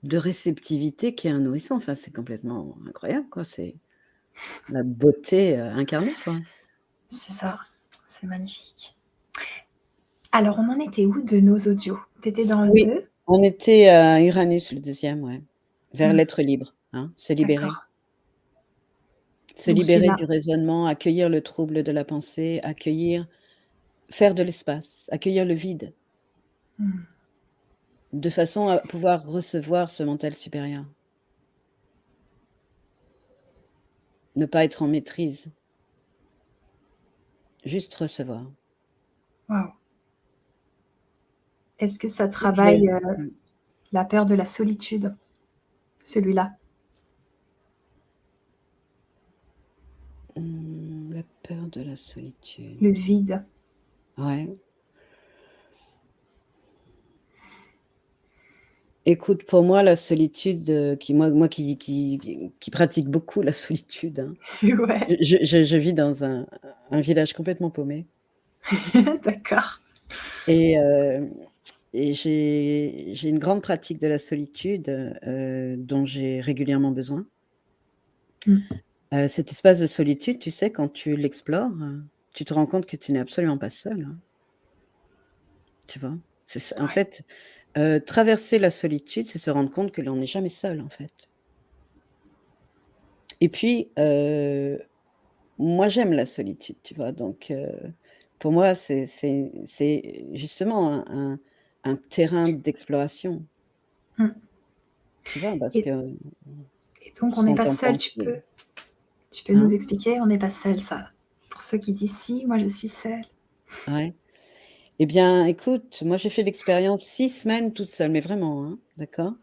de réceptivité qu'est un nourrisson, enfin, c'est complètement incroyable, quoi, c'est la beauté, incarnée, quoi. C'est ça. C'est magnifique. Alors on en était où de nos audios? Tu étais dans le Oui, 2? on était à Uranus, le deuxième, ouais, vers Mmh. l'être libre, hein, se libérer. D'accord. Se Donc libérer du celui-là. raisonnement, accueillir le trouble de la pensée, accueillir faire de l'espace, accueillir le vide, Mmh. de façon à pouvoir recevoir ce mental supérieur. Ne pas être en maîtrise, juste recevoir. Waouh! Est-ce que ça Je vais travaille, la peur de la solitude, celui-là? la peur de la solitude. Le vide? Ouais. Écoute, pour moi, la solitude, qui moi qui pratique beaucoup la solitude, hein. Ouais, Je vis dans un village complètement paumé d'accord. et j'ai une grande pratique de la solitude, dont j'ai régulièrement besoin. Mmh. Cet espace de solitude, tu sais, quand tu l'explores, tu te rends compte que tu n'es absolument pas seul, hein, tu vois? C'est ça en Ouais. fait, traverser la solitude, c'est se rendre compte que l'on n'est jamais seul, en fait et puis, moi, j'aime la solitude, tu vois? Donc, pour moi, c'est justement un terrain d'exploration, Mmh. tu vois? Parce et que et donc on n'est sans pas t'en seul, penser, tu peux nous hein? expliquer? On n'est pas seul, ça? Pour ceux qui disent: «Si, moi je suis seul». Ouais. Eh bien, écoute, moi, j'ai fait l'expérience 6 semaines toute seule, mais vraiment, hein, d'accord?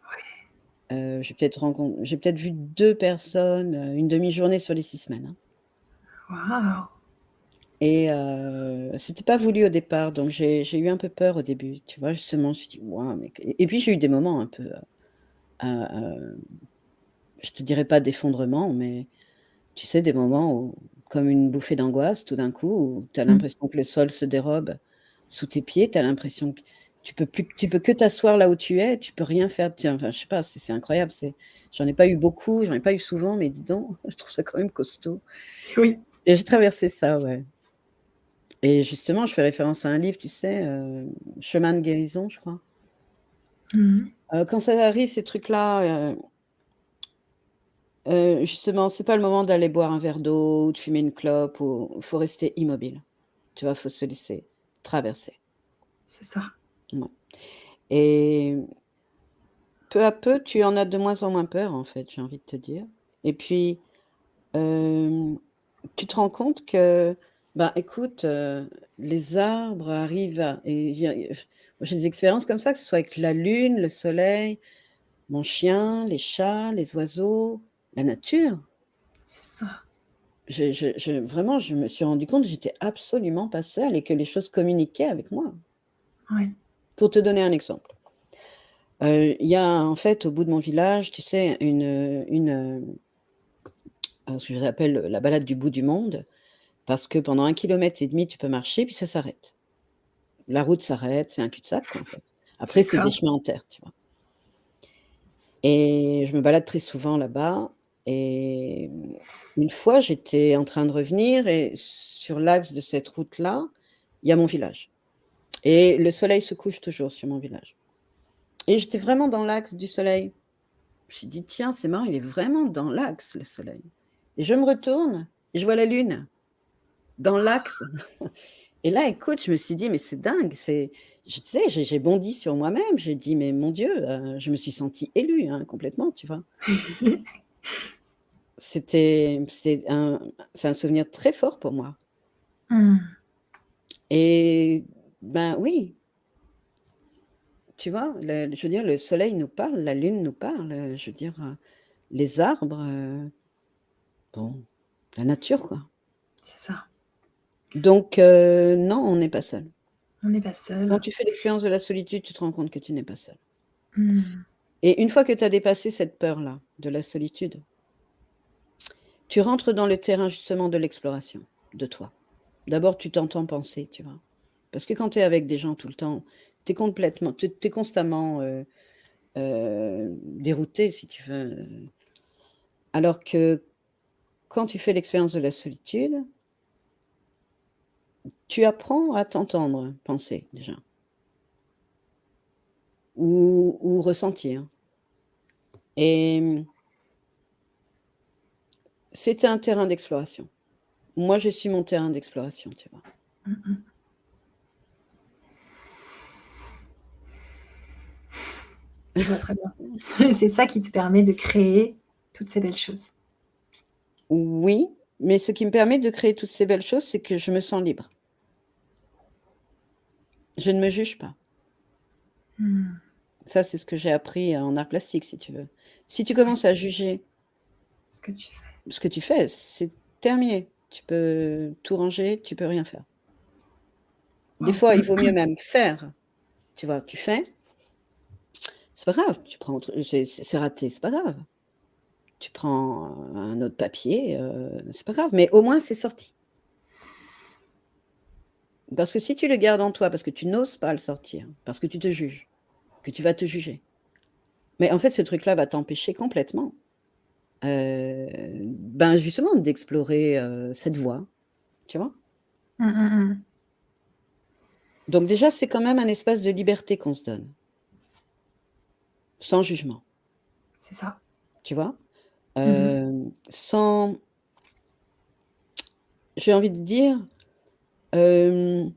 J'ai peut-être vu 2 personnes, une demi-journée sur les 6 semaines, hein Waouh! et c'était pas voulu au départ, donc j'ai eu un peu peur au début, tu vois? Justement, je me suis dit: «Waouh, mais» et puis j'ai eu des moments un peu, je te dirais pas d'effondrement, mais tu sais, des moments où comme une bouffée d'angoisse tout d'un coup, où tu as Mmh. l'impression que le sol se dérobe sous tes pieds, tu as l'impression que tu peux que t'asseoir là où tu es, tu peux rien faire. Tiens, enfin, je sais pas, c'est incroyable, j'en ai pas eu beaucoup, j'en ai pas eu souvent, mais dis donc, je trouve ça quand même costaud Oui. et j'ai traversé ça, ouais et justement, je fais référence à un livre, tu sais, Chemin de guérison, je crois. Mmh mh. Quand ça arrive ces trucs-là, justement, c'est pas le moment d'aller boire un verre d'eau ou de fumer une clope ou faut rester immobile. Tu vois? Faut se laisser traverser. C'est ça. Mouais et peu à peu, tu en as de moins en moins peur, en fait, j'ai envie de te dire et puis, hem tu te rends compte que, ben, écoute, les arbres arrivent moi, j'ai des expériences comme ça, que ce soit avec la lune, le soleil, mon chien, les chats, les oiseaux, la nature. C'est ça. Vraiment, je me suis rendu compte que j'étais absolument pas seule et que les choses communiquaient avec moi. Ouais. Pour te donner un exemple, il y a en fait au bout de mon village, tu sais, ce que j'appelle la balade du bout du monde, parce que pendant 1,5 km, tu peux marcher, puis ça s'arrête. La route s'arrête, c'est un cul-de-sac, quoi, en fait. Après, c'est des D'accord. chemins en terre, tu vois? Et je me balade très souvent là-bas et une fois, j'étais en train de revenir et sur l'axe de cette route-là, il y a mon village et le soleil se couche toujours sur mon village et j'étais vraiment dans l'axe du soleil. Je me suis dit: «Tiens, c'est marrant, il est vraiment dans l'axe, le soleil» et je me retourne et je vois la lune dans l'axe. Et là, écoute, je me suis dit: «Mais c'est dingue, tu sais, j'ai bondi sur moi-même, j'ai dit: «Mais mon Dieu», je me suis sentie élue, hein, complètement, tu vois? C'est un souvenir très fort pour moi Mmh. et ben, oui, tu vois? Je veux dire, le soleil nous parle, la lune nous parle, je veux dire, les arbres, bon, la nature, quoi. C'est ça. Donc non, on n'est pas seul. On n'est pas Quand seul. tu fais l'expérience de la solitude, tu te rends compte que tu n'es pas seul Mmh. et une fois que tu as dépassé cette peur-là, de la solitude, tu rentres dans le terrain justement de l'exploration de toi. D'abord, tu t'entends penser, tu vois? Parce que quand tu es avec des gens tout le temps, tu es constamment, dérouté si tu veux, alors que quand tu fais l'expérience de la solitude, tu apprends à t'entendre penser déjà ou ressentir et c'est un terrain d'exploration. Moi, je suis mon terrain d'exploration, tu vois? Mmh mh. Je vois très bien. C'est ça qui te permet de créer toutes ces belles choses. Oui, mais ce qui me permet de créer toutes ces belles choses, c'est que je me sens libre. Je ne me juge pas. Mmh. Ça, c'est ce que j'ai appris en art plastique, si tu veux. Si tu commences à juger Ce que tu fais. ce que tu fais, c'est terminé. Tu peux tout ranger, tu peux rien faire. Des Waouh! fois, il vaut mieux même faire, tu vois? Tu fais, c'est pas grave, tu prends autre c'est raté, c'est pas grave. Tu prends un autre papier, c'est pas grave, mais au moins c'est sorti. Parce que si tu le gardes en toi, parce que tu n'oses pas le sortir, parce que tu te juges, que tu vas te juger, mais en fait, ce truc-là va t'empêcher complètement, ben, justement d'explorer, cette voie, tu vois? Mmh, mmh mh. Donc déjà, c'est quand même un espace de liberté qu'on se donne, sans jugement, C'est ça. tu vois? Mmh mh. Sans j'ai envie de dire, hem,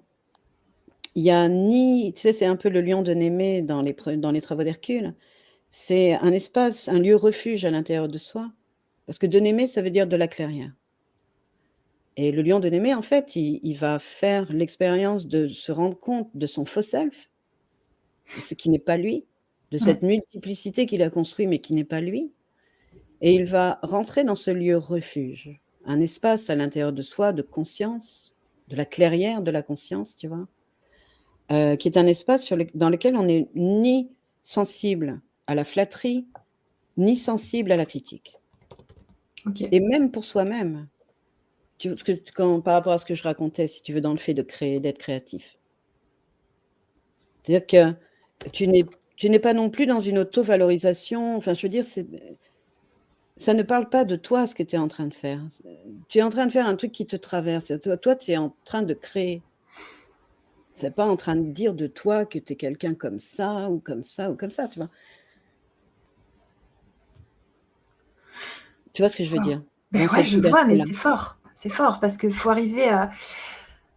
il y a ni tu sais, c'est un peu le lion de Némée dans les travaux d'Hercule. C'est un espace, un lieu refuge à l'intérieur de soi, parce que de Némée, ça veut dire de la clairière et le lion de Némée, en fait, il va faire l'expérience de se rendre compte de son faux self, de ce qui n'est pas lui, de Ouais. cette multiplicité qu'il a construit, mais qui n'est pas lui. Et il va rentrer dans ce lieu refuge, un espace à l'intérieur de soi de conscience, de la clairière de la conscience, tu vois? Qui est un espace dans lequel on n'est ni sensible à la flatterie, ni sensible à la critique OK. et même pour soi-même. Tu ce que quand par rapport à ce que je racontais, si tu veux, dans le fait de créer, d'être créatif. C'est-à-dire que tu n'es pas non plus dans une auto-valorisation, enfin, je veux dire, ça ne parle pas de toi, ce que tu es en train de faire. Tu es en train de faire un truc qui te traverse. Toi, tu es en train de créer. C'est pas en train de dire de toi que tu es quelqu'un comme ça ou comme ça ou comme ça, tu vois? Tu vois ce que je veux Waouh! dire? Beh, Dans ouais, cette je vois, mais liberté-là. c'est fort. C'est fort parce qu'il faut arriver à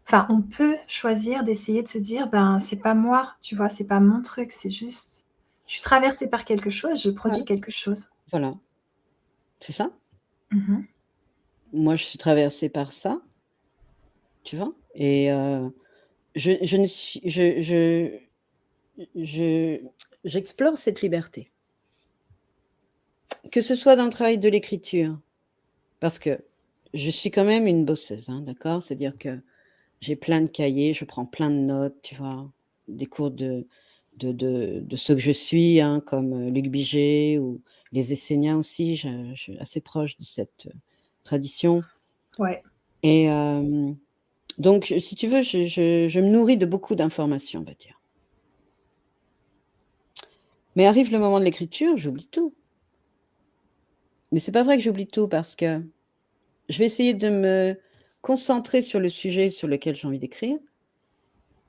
enfin, on peut choisir d'essayer de se dire: «Ben, c'est pas moi», tu vois? C'est pas mon truc, c'est juste je suis traversée par quelque chose, je Ouais, produis quelque chose. voilà, c'est ça. Mmh mh. moi, je suis traversée par ça, tu vois? Et je ne suis je j'explore cette liberté. Que ce soit dans le travail de l'écriture, parce que je suis quand même une bosseuse, hein, d'accord? C'est-à-dire que j'ai plein de cahiers, je prends plein de notes, tu vois? Des cours de ceux que je suis, hein, comme, Luc Biget ou les Esséniens aussi, je suis assez proche de cette, tradition Ouais. et donc si tu veux, je me nourris de beaucoup d'informations, on va dire. Mais arrive le moment de l'écriture, j'oublie tout. Mais c'est pas vrai que j'oublie tout parce que je vais essayer de me concentrer sur le sujet sur lequel j'ai envie d'écrire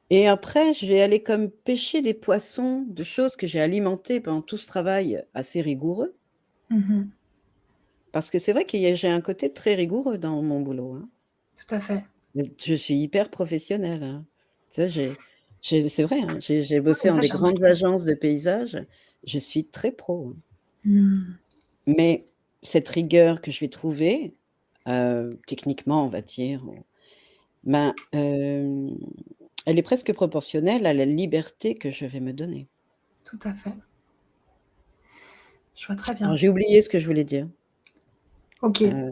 et après je vais aller comme pêcher des poissons de choses que j'ai alimentées pendant tout ce travail assez rigoureux. Mmh. Parce que c'est vrai j'ai un côté très rigoureux dans mon boulot, hein. Tout à fait. Je suis hyper professionnelle, hein. Tu sais, c'est vrai, hein, j'ai Oui, bossé mais dans ça, des j'ai grandes remarqué. agences de paysages, je suis très pro, hein. Mmh. Mais cette rigueur que je vais trouver, techniquement, on va dire, ben, elle est presque proportionnelle à la liberté que je vais me donner. Tout à fait. Je vois très Alors bien. j'ai oublié ce que je voulais dire, OK. heu,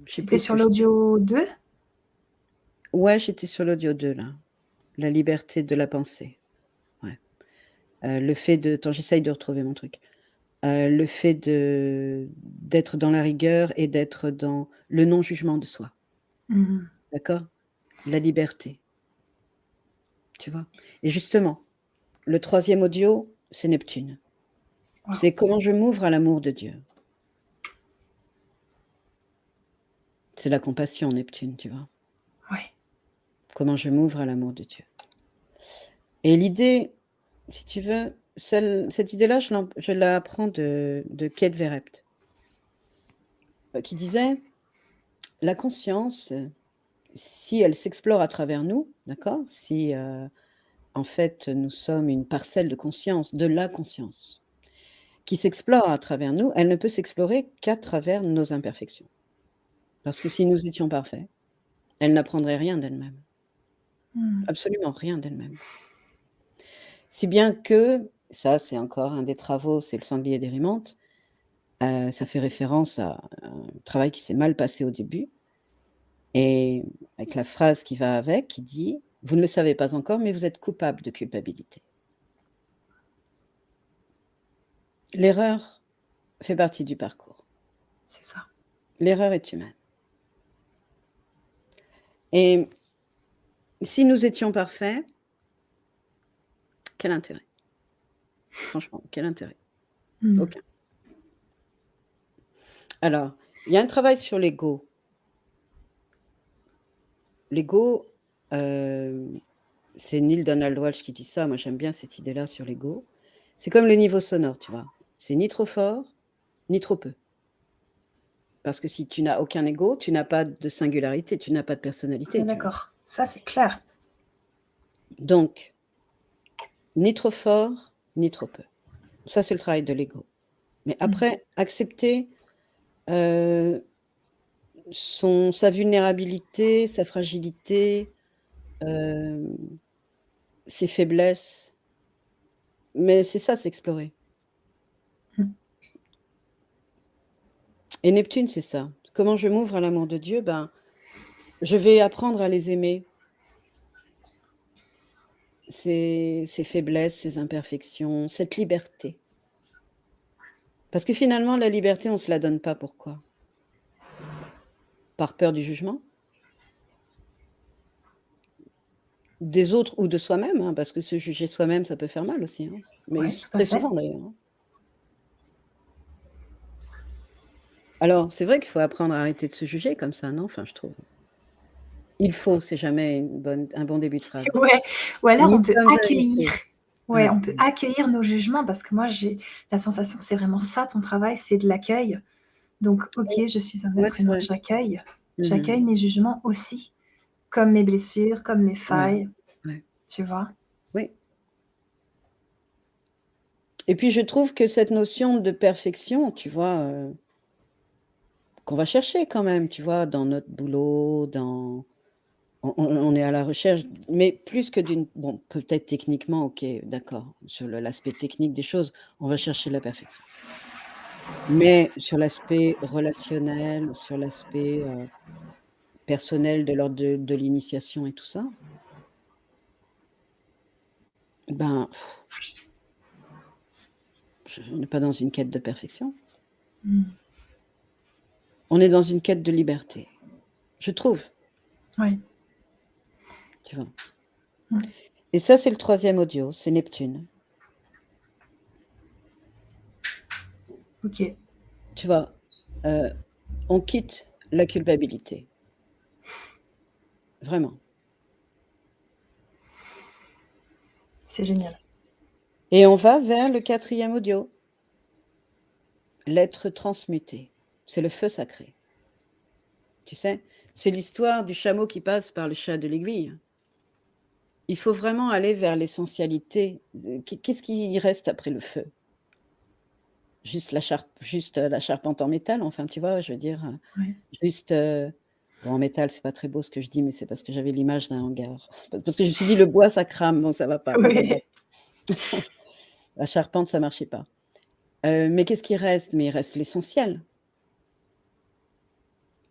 je sais C'était plus ce sur que je l'audio 2? ouais, j'étais sur l'audio 2 là, la liberté de la pensée, ouais. Le fait de attends, j'essaye de retrouver mon truc. Le fait d'être dans la rigueur et d'être dans le non-jugement de soi, Mmh. d'accord? La liberté, tu vois? Et justement, le troisième audio, c'est Neptune. Waouh. C'est comment je m'ouvre à l'amour de Dieu. C'est la compassion, Neptune, tu vois? Ouais. Comment je m'ouvre à l'amour de Dieu. Et l'idée, si tu veux, cette idée-là, je la prends de Kate Verhept, qui disait: «La conscience, si elle s'explore à travers nous, d'accord? Si, en fait, nous sommes une parcelle de conscience, de la conscience, qui s'explore à travers nous, elle ne peut s'explorer qu'à travers nos imperfections. Parce que si nous étions parfaits, elle n'apprendrait rien d'elle-même, Mmh. absolument rien d'elle-même. Si bien que, ça c'est encore un des travaux, c'est le sanglier d'Érimante, ça fait référence à un travail qui s'est mal passé au début et avec la phrase qui va avec, qui dit: «Vous ne le savez pas encore, mais vous êtes coupable de culpabilité». L'erreur fait partie du parcours. C'est ça. L'erreur est humaine et si nous étions parfaits, quel intérêt? Franchement, quel intérêt? Mmh. Aucun. Alors, il y a un travail sur l'ego. L'ego, c'est Neale Donald Walsch qui dit ça, moi j'aime bien cette idée-là sur l'ego. C'est comme le niveau sonore, tu vois? C'est ni trop fort, ni trop peu. Parce que si tu n'as aucun ego, tu n'as pas de singularité, tu n'as pas de On est personnalité, tu vois? d'accord. Ça, c'est clair. Donc, ni trop fort, ni trop peu. Ça, c'est le travail de l'ego. Mais Mmh. après, accepter, heu, sa vulnérabilité, sa fragilité, hem, ses faiblesses, mais c'est ça, s'explorer. Mmh. Et Neptune, c'est ça. Comment je m'ouvre à l'amour de Dieu? Ben, je vais apprendre à les aimer, ses faiblesses, ses imperfections, cette liberté. Parce que finalement, la liberté, on se la donne pas, pourquoi? Par peur du jugement? Des autres ou de soi-même, hein, parce que se juger soi-même, ça peut faire mal aussi, hein, mais Ouais, tout à très fait. souvent d'ailleurs, hein. Alors, c'est vrai qu'il faut apprendre à arrêter de se juger comme ça, non? Enfin, je trouve. Il faut, c'est jamais un bon début de phrase. Ouais, ou alors Nous on peut sommes accueillir. invités. Ouais, Ouais, on peut accueillir nos jugements parce que moi, j'ai la sensation que c'est vraiment ça ton travail, c'est de l'accueil. Donc OK, oui, je suis un ouais, être c'est humain, vrai. Mmh mh. j'accueille mes jugements aussi, comme mes blessures, comme mes Ouais, failles, ouais, tu vois? oui. Et puis je trouve que cette notion de perfection, tu vois, qu'on va chercher quand même, tu vois, dans notre boulot, on est à la recherche, mais plus que bon, peut-être techniquement, ok, d'accord, sur l'aspect technique des choses, on va chercher la perfection. Mais sur l'aspect relationnel, sur l'aspect personnel de l'ordre de l'initiation et tout ça, ben, on n'est pas dans une quête de perfection. On est dans une quête de liberté, je trouve. Oui. Tu vois. Et ça, c'est le 3e audio, c'est Neptune. Ok. Tu vois, on quitte la culpabilité. Vraiment. C'est génial. Et on va vers le 4e audio. L'être transmuté. C'est le feu sacré. Tu sais, c'est l'histoire du chameau qui passe par le chat de l'aiguille. Il faut vraiment aller vers l'essentialité. Qu'est-ce qui reste après le feu? Juste la charpente en métal, enfin, tu vois, je veux dire, Ouais. juste, bon, en métal, c'est pas très beau ce que je dis, mais c'est parce que j'avais l'image d'un hangar. Parce que je me suis dit: «Le bois, ça crame, donc ça va pas», mais bon, bref. Oui. La charpente, ça marchait pas. Mais qu'est-ce qui reste? Mais il reste l'essentiel.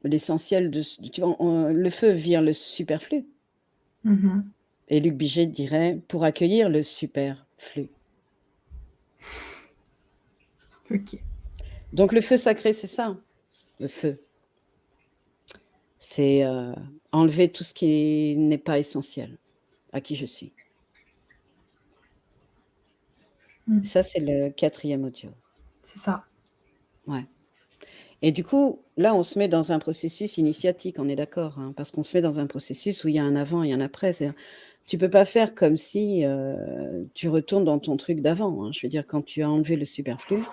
L'essentiel tu vois, le feu vire le superflu. Et Luc Biget dirait: «Pour accueillir le superflu». Ok. Donc le feu sacré, c'est ça, le feu. C'est, enlever tout ce qui n'est pas essentiel à qui je suis. Ça, c'est le 4e audio. C'est ça. Ouais. Et du coup, là, on se met dans un processus initiatique, on est d'accord, hein, parce qu'on se met dans un processus où il y a un avant et un après. Tu peux pas faire comme si, tu retournes dans ton truc d'avant, hein. Je veux dire, quand tu as enlevé le superflu,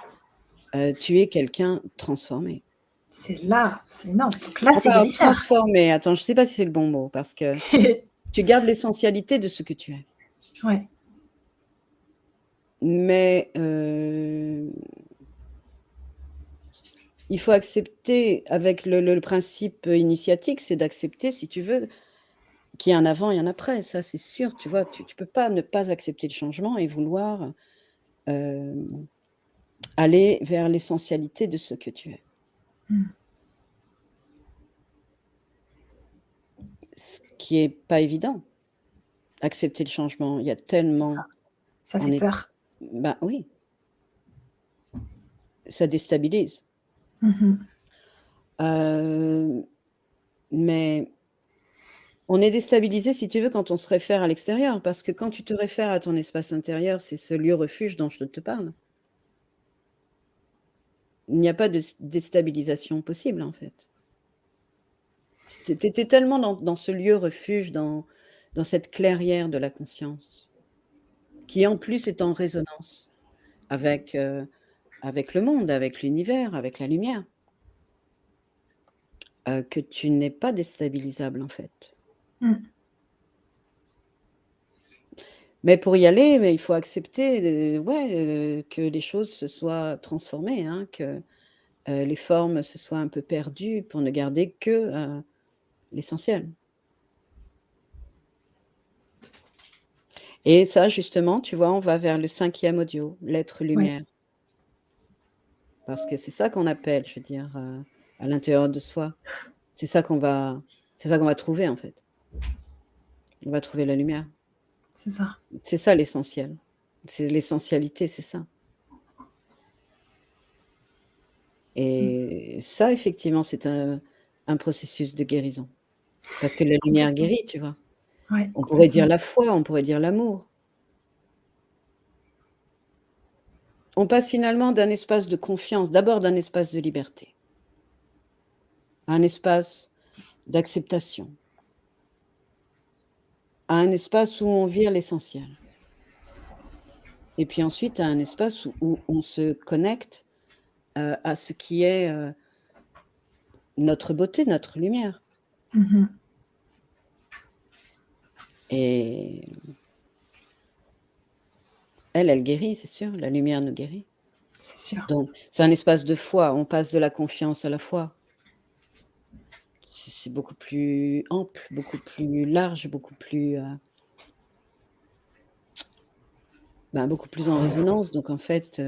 tu es quelqu'un transformé. C'est là, c'est énorme. Donc là, c'est Enfin, guérisseur. transformé, attends, je sais pas si c'est le bon mot parce que tu gardes l'essentialité de ce que tu es. Ouais. Mais, il faut accepter avec le principe initiatique, c'est d'accepter, si tu veux, qu'il y a un avant et un après, ça c'est sûr, tu vois? Tu peux pas ne pas accepter le changement et vouloir, aller vers l'essentialité de ce que tu es. Ce qui est pas évident, accepter le changement. Il y a C'est ça. tellement Ça on fait est peur. bah, oui, ça déstabilise. Mais on est déstabilisé, si tu veux, quand on se réfère à l'extérieur, parce que quand tu te réfères à ton espace intérieur, c'est ce lieu refuge dont je te parle. Il n'y a pas de déstabilisation possible, en fait. Tu es tellement dans ce lieu refuge, dans cette clairière de la conscience, qui en plus est en résonance avec, avec le monde, avec l'univers, avec la lumière, que tu n'es pas déstabilisable, en fait. Mais pour y aller, il faut accepter, que les choses se soient transformées, hein, que, les formes se soient un peu perdues pour ne garder que, l'essentiel. Et ça, justement, tu vois, on va vers le 5e audio, l'être Ouais. lumière. Parce que c'est ça qu'on appelle, je veux dire, à l'intérieur de soi. C'est ça qu'on va trouver, en fait. On va trouver la lumière. C'est ça. C'est ça l'essentiel. C'est l'essentialité, c'est ça. Et ça, effectivement, c'est un processus de guérison. Parce que la lumière Complètement. guérit, tu vois? Ouais, On pourrait dire complètement. la foi, on pourrait dire l'amour. On passe finalement d'un espace de confiance, d'abord d'un espace de liberté, à un espace d'acceptation, à un espace où on vire l'essentiel. Et puis ensuite à un espace où on se connecte, à ce qui est, notre beauté, notre lumière. Et elle guérit, c'est sûr, la lumière nous guérit. C'est sûr. Donc c'est un espace de foi, on passe de la confiance à la foi. c'est beaucoup plus ample, beaucoup plus large, beaucoup plus, beaucoup plus en résonance. Donc en fait,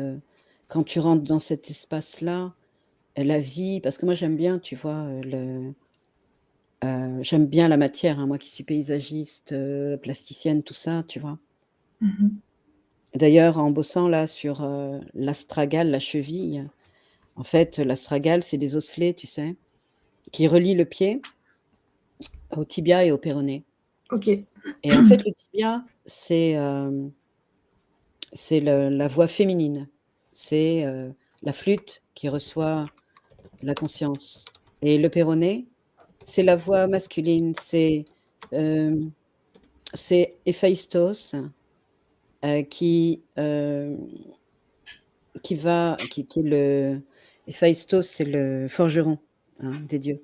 quand tu rentres dans cet espace-là, la vie parce que moi j'aime bien, tu vois, j'aime bien la matière, hein, moi qui suis paysagiste, plasticienne, tout ça, tu vois? Mmh. D'ailleurs, en bossant là sur, l'astragale, la cheville, en fait, l'astragale, c'est des osselets, tu sais, qui relient le pied au tibia et au péroné. OK. Et en fait, le tibia, c'est la voix féminine. C'est, la flûte qui reçoit la conscience et le péroné, c'est la voix masculine. C'est Héphaïstos, qui, qui est le Héphaïstos, c'est le forgeron, hein, des dieux.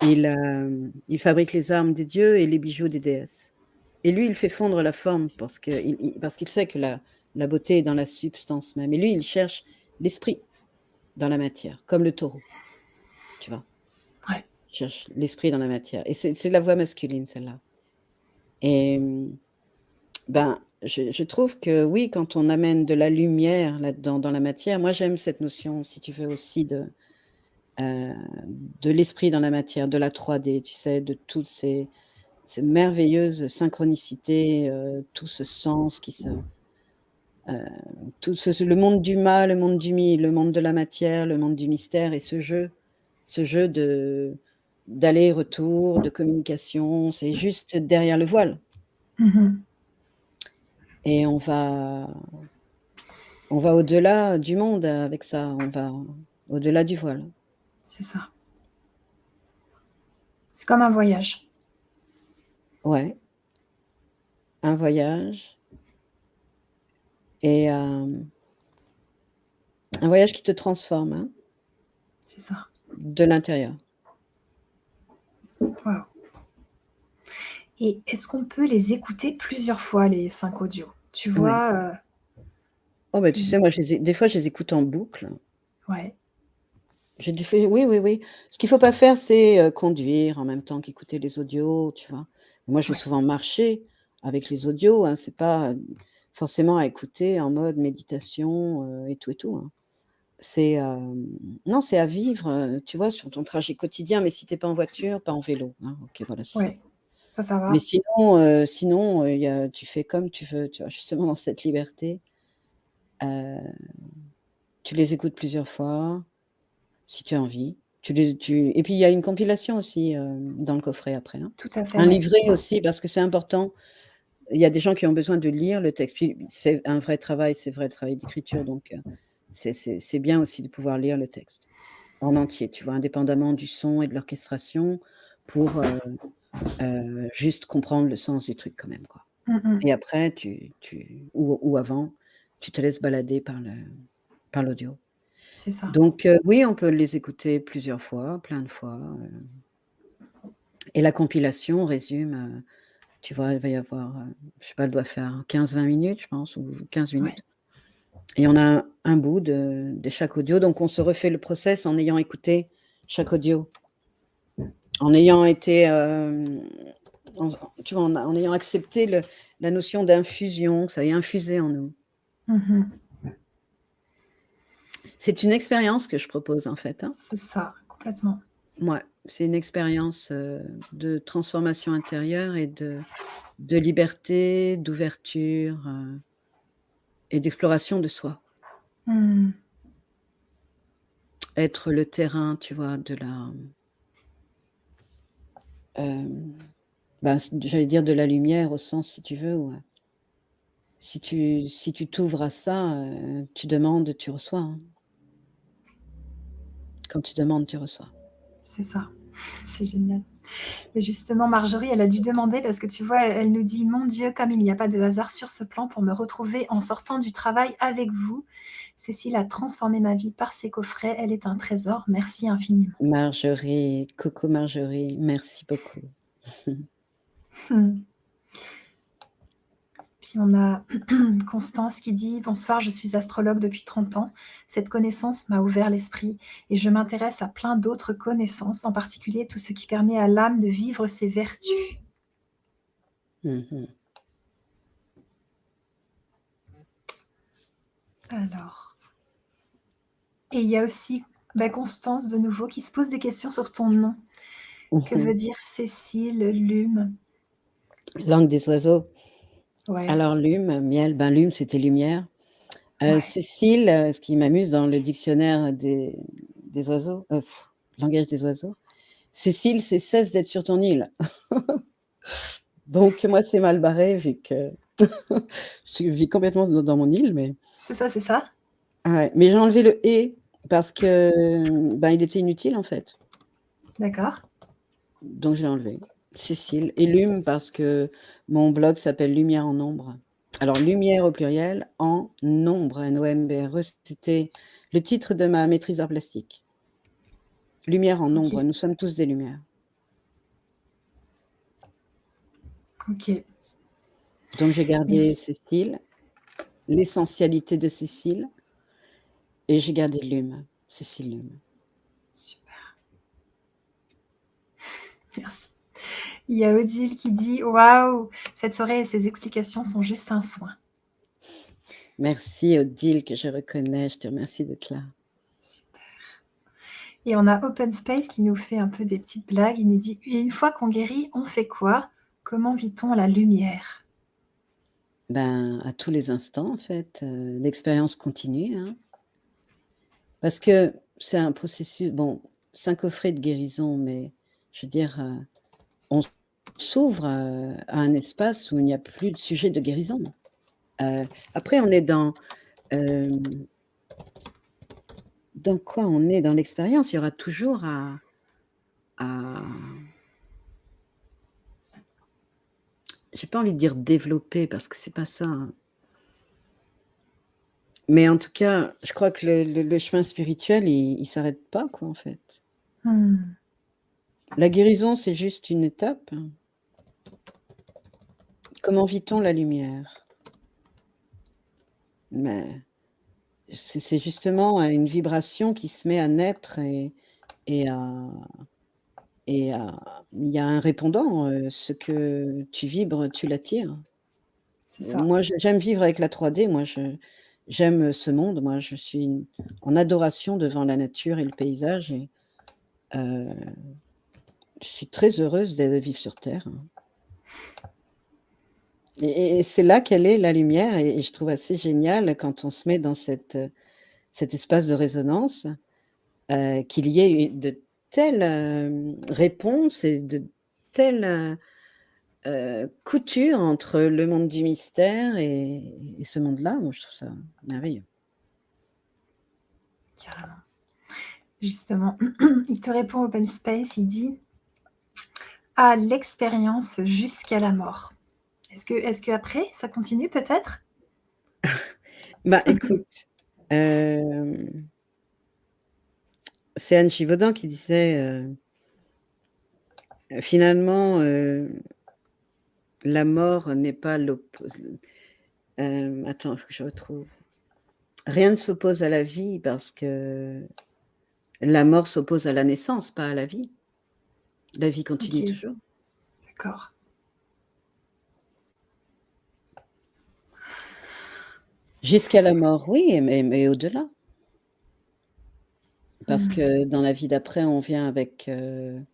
Il fabrique les armes des dieux et les bijoux des déesses. Et lui, il fait fondre la forme parce qu'il sait que la beauté est dans la substance même. Et lui, il cherche l'esprit dans la matière, comme le taureau, tu vois? Ouais. Il cherche l'esprit dans la matière. Et c'est la voix masculine, celle-là. Et je trouve que oui, quand on amène de la lumière là-dedans, dans la matière, moi j'aime cette notion, si tu veux, aussi heu, de l'esprit dans la matière, de la 3D, tu sais, de toutes ces merveilleuses synchronicités, tout ce sens heu, tout le monde du mal, le monde le monde de la matière, le monde du mystère et ce jeu d'aller-retour, de communication, c'est juste derrière le voile Mmh. et on va au-delà du monde avec ça, on va au-delà du voile. C'est ça. C'est comme un voyage. Ouais, un voyage et un voyage qui te transforme, hein, C'est ça. de l'intérieur. Waouh, et est-ce qu'on peut les écouter plusieurs fois, les 5 audios? Tu Ouais. vois, Oh bah, tu ils sais, moi, des fois, je les écoute en boucle. ouais, J'ai dû fait oui, oui, oui. Ce qu'il faut pas faire, c'est, conduire en même temps qu'écouter les audios, tu vois? Moi, je vais ouais. souvent marcher avec les audios, hein, c'est pas, forcément à écouter en mode méditation, et tout, hein. C'est, non, c'est à vivre, tu vois, sur ton trajet quotidien, mais si tu es pas en voiture, pas en vélo, hein. OK, voilà, c'est ça. Ouais, ça Mais va. sinon, il y a tu fais comme tu veux, tu vois? Justement dans cette liberté, heu, tu les écoutes plusieurs fois. Si tu as envie. Et puis il y a une compilation aussi, dans le coffret après, hein. Tout à fait, Un ouais. livret aussi parce que c'est important. Il y a des gens qui ont besoin de lire le texte, puis c'est un vrai travail, c'est vrai le travail d'écriture donc c'est bien aussi de pouvoir lire le texte en entier, tu vois? Indépendamment du son et de l'orchestration pour, juste comprendre le sens du truc quand même, quoi. Mmh mh. Et après ou avant, tu te laisses balader par l'audio. C'est ça. Donc oui, on peut les écouter plusieurs fois, plein de fois, et la compilation résume, tu vois, il va y avoir, je sais pas, elle doit faire 15-20 minutes, je pense, ou 15 Ouais. minutes et on a un bout de chaque audio, donc on se refait le process en ayant écouté chaque audio, en ayant été, tu vois, en ayant accepté la notion d'infusion, que ça ait infusé en nous. Mmh mh. C'est une expérience que je propose, en fait, hein. C'est ça, complètement. Mouais, c'est une expérience, de transformation intérieure et de liberté, d'ouverture, et d'exploration de soi. Mmh. Être le terrain, tu vois, de la, hem, j'allais dire de la lumière au sens si tu veux, ou, si tu t'ouvres à ça, tu demandes, tu reçois, hein. Quand tu demandes, tu reçois. C'est ça. C'est génial. Et justement, Marjorie, elle a dû demander parce que tu vois, elle nous dit: «Mon Dieu, comme il n'y a pas de hasard sur ce plan pour me retrouver en sortant du travail avec vous. Cécile a transformé ma vie par ses coffrets. Elle est un trésor. Merci infiniment». Marjorie, coucou Marjorie, merci beaucoup. Mmh. Puis on a Constance qui dit: «Bonsoir, je suis astrologue depuis 30 ans. Cette connaissance m'a ouvert l'esprit et je m'intéresse à plein d'autres connaissances, en particulier tout ce qui permet à l'âme de vivre ses vertus». Mmh. Alors, et il y a aussi, Constance de nouveau qui se pose des questions sur ton nom. Que veut dire Cécile, Lume? Langue des oiseaux. Ouais, Alors lume, miel, lume, c'était lumière. ouais. Cécile, ce qui m'amuse dans le dictionnaire des oiseaux, langage des oiseaux, Cécile, c'est cesse d'être sur ton île. Donc moi, c'est mal barré vu que je vis complètement dans mon île, mais C'est ça, c'est ça? ouais, mais j'ai enlevé le «et» parce que, il était inutile, en fait. D'accord. Donc je l'ai enlevé. Cécile et Lume parce que mon blog s'appelle Lumière en ombre. Alors lumière au pluriel, en nombre, N-O-M-B-R-E, c'était le titre de ma maîtrise d'art plastique. Lumière en nombre, OK, nous sommes tous des lumières. OK. Donc j'ai gardé Oui, Cécile, l'essentialité de Cécile et j'ai gardé Lume, Cécile Lume. super, merci. Il y a Odile qui dit: «Waouh, cette soirée et ses explications sont juste un soin». Merci Odile que je reconnais, je te remercie d'être là. Super. Et on a Open Space qui nous fait un peu des petites blagues. Il nous dit: «Et une fois qu'on guérit, on fait quoi? Comment vit-on la lumière?» À tous les instants en fait, l'expérience continue, hein. Parce que c'est un processus c'est un coffret de guérison, mais je veux dire, on s'ouvre, à un espace où il n'y a plus de sujet de guérison. Après on est dans quoi on est dans l'expérience, il y aura toujours à j'ai pas envie de dire développer parce que c'est pas ça, hein. Mais en tout cas, je crois que le chemin spirituel, il s'arrête pas quoi, en fait. Mmh. La guérison, c'est juste une étape. Comment vit-on la lumière? Mais c'est justement, une vibration qui se met à naître et à il y a un répondant, ce que tu vibres, tu l'attires. C'est ça. Moi, j'aime vivre avec la 3D, moi j'aime ce monde, moi je suis en adoration devant la nature et le paysage et heu, je suis très heureuse de vivre sur terre, hein. Et c'est là qu'elle est la lumière et je trouve assez génial quand on se met dans cet espace de résonance, qu'il y ait de telles, réponses et de telles, coutures entre le monde du mystère et ce monde-là. Moi, je trouve ça merveilleux. Carrément. Justement, il te répond Open Space, il dit: «À l'expérience jusqu'à la mort». Est-ce que après ça continue peut-être? Écoute, hem, c'est Anne Givaudan qui disait, finalement, la mort n'est pas attends, il faut que je retrouve. Rien ne s'oppose à la vie parce que la mort s'oppose à la naissance, pas à la vie. La vie continue OK, toujours. d'accord. Jusqu'à la mort, oui, mais au-delà. Parce Mmh. que dans la vie d'après, on vient avec, mmh,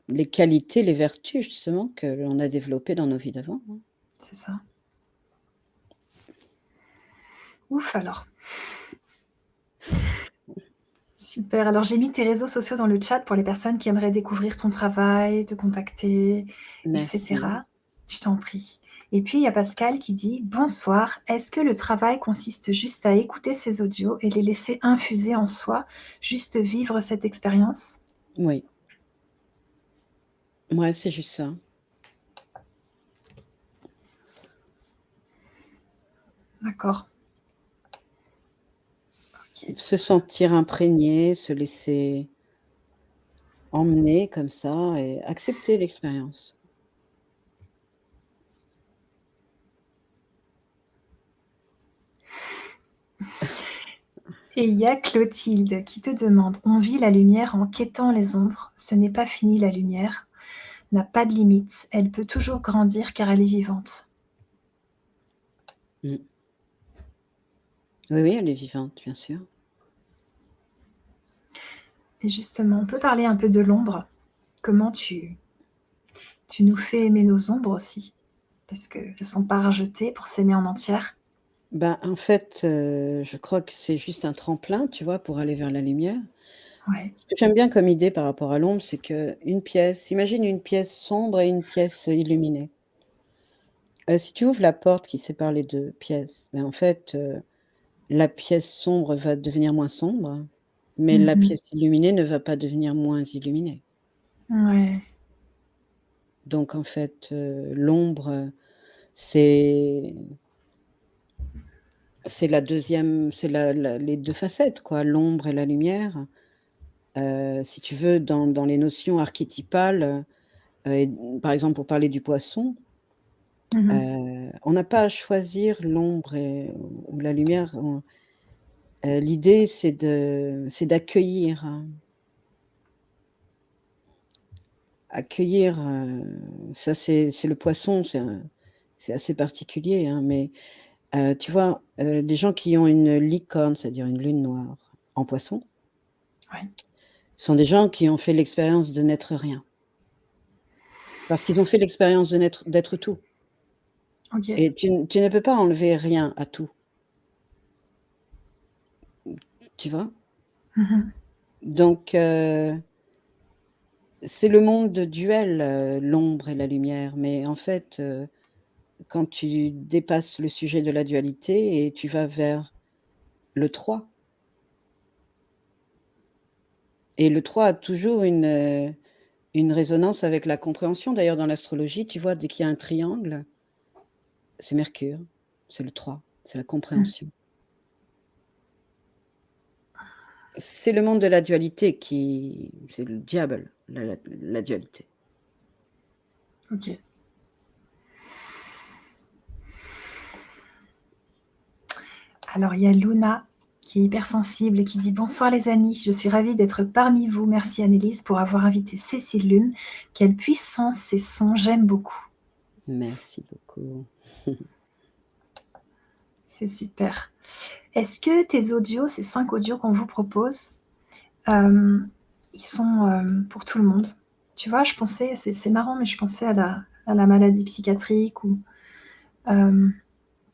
les qualités, les vertus justement que l'on a développées dans nos vies d'avant, hein. C'est ça. Ouf alors. Super. Alors j'ai mis tes réseaux sociaux dans le chat pour les personnes qui aimeraient découvrir ton travail, te contacter et Merci. cetera. Je t'en prie. Et puis il y a Pascal qui dit: «Bonsoir, est-ce que le travail consiste juste à écouter ces audios et les laisser infuser en soi, juste vivre cette expérience?» Oui, ouais, c'est juste ça. D'accord. OK. Se sentir imprégné, se laisser emmener comme ça et accepter l'expérience. Et il y a Clotilde qui te demande: «On vit la lumière en quêtant les ombres. Ce n'est pas fini la lumière, n'a pas de limite. Elle peut toujours grandir car elle est vivante». Mmh. Oui, oui, elle est vivante, bien sûr. Et justement, on peut parler un peu de l'ombre? Comment tu nous fais aimer nos ombres aussi? Parce qu'elles ne sont pas rajetées pour s'aimer en entière. Ben, en fait, je crois que c'est juste un tremplin, tu vois, pour aller vers la lumière. Ouais. Ce que j'aime bien comme idée par rapport à l'ombre, c'est qu'une pièce imagine une pièce sombre et une pièce illuminée. Si tu ouvres la porte qui sépare les 2 pièces, ben, en fait, la pièce sombre va devenir moins sombre, mais la Mmh. pièce illuminée ne va pas devenir moins illuminée. Ouais. Donc en fait, l'ombre, c'est c'est la deuxième, c'est la les 2 facettes quoi, l'ombre et la lumière. Si tu veux dans les notions archétypales, et par exemple pour parler du poisson, Mmh. on n'a pas à choisir l'ombre ou la lumière, l'idée c'est d'accueillir, accueillir, ça c'est le poisson, c'est assez particulier, hein, mais tu vois, des gens qui ont une licorne, c'est-à-dire une lune noire en poisson, Ouais. sont des gens qui ont fait l'expérience de n'être rien. Parce qu'ils ont fait l'expérience d'être tout OK. et tu ne peux pas enlever rien à tout, tu vois? Mmh. Donc c'est le monde de duel, l'ombre et la lumière, mais en fait, quand tu dépasses le sujet de la dualité et tu vas vers le 3, et le 3 a toujours une résonance avec la compréhension. D'ailleurs, dans l'astrologie, tu vois, dès qu'il y a un triangle, c'est Mercure, c'est le 3, c'est la Mmh. compréhension. C'est le monde de la dualité qui c'est le diable, la dualité. OK. Alors il y a Luna qui est hypersensible et qui dit: «Bonsoir les amis, je suis ravie d'être parmi vous. Merci Annelise pour avoir invité Cécile Lune. Quelle puissance ces sons, j'aime beaucoup». Merci beaucoup. C'est super. Est-ce que tes audios, ces 5 audios qu'on vous propose, hem, ils sont, pour tout le monde? Tu vois, je pensais c'est marrant, mais je pensais à la maladie psychiatrique où, hem,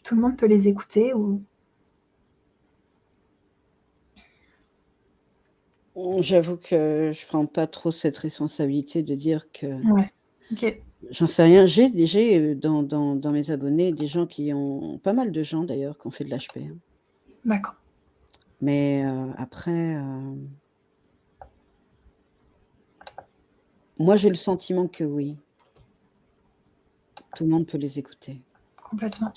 tout le monde peut les écouter ou J'avoue que je prends pas trop cette responsabilité de dire que ouais, OK, j'en sais rien. J'ai, dans mes abonnés des gens qui ont pas mal de gens d'ailleurs qui ont fait de l'HP, hein. d'accord. Mais, après, moi j'ai le sentiment que oui, tout le monde peut les écouter. Complètement.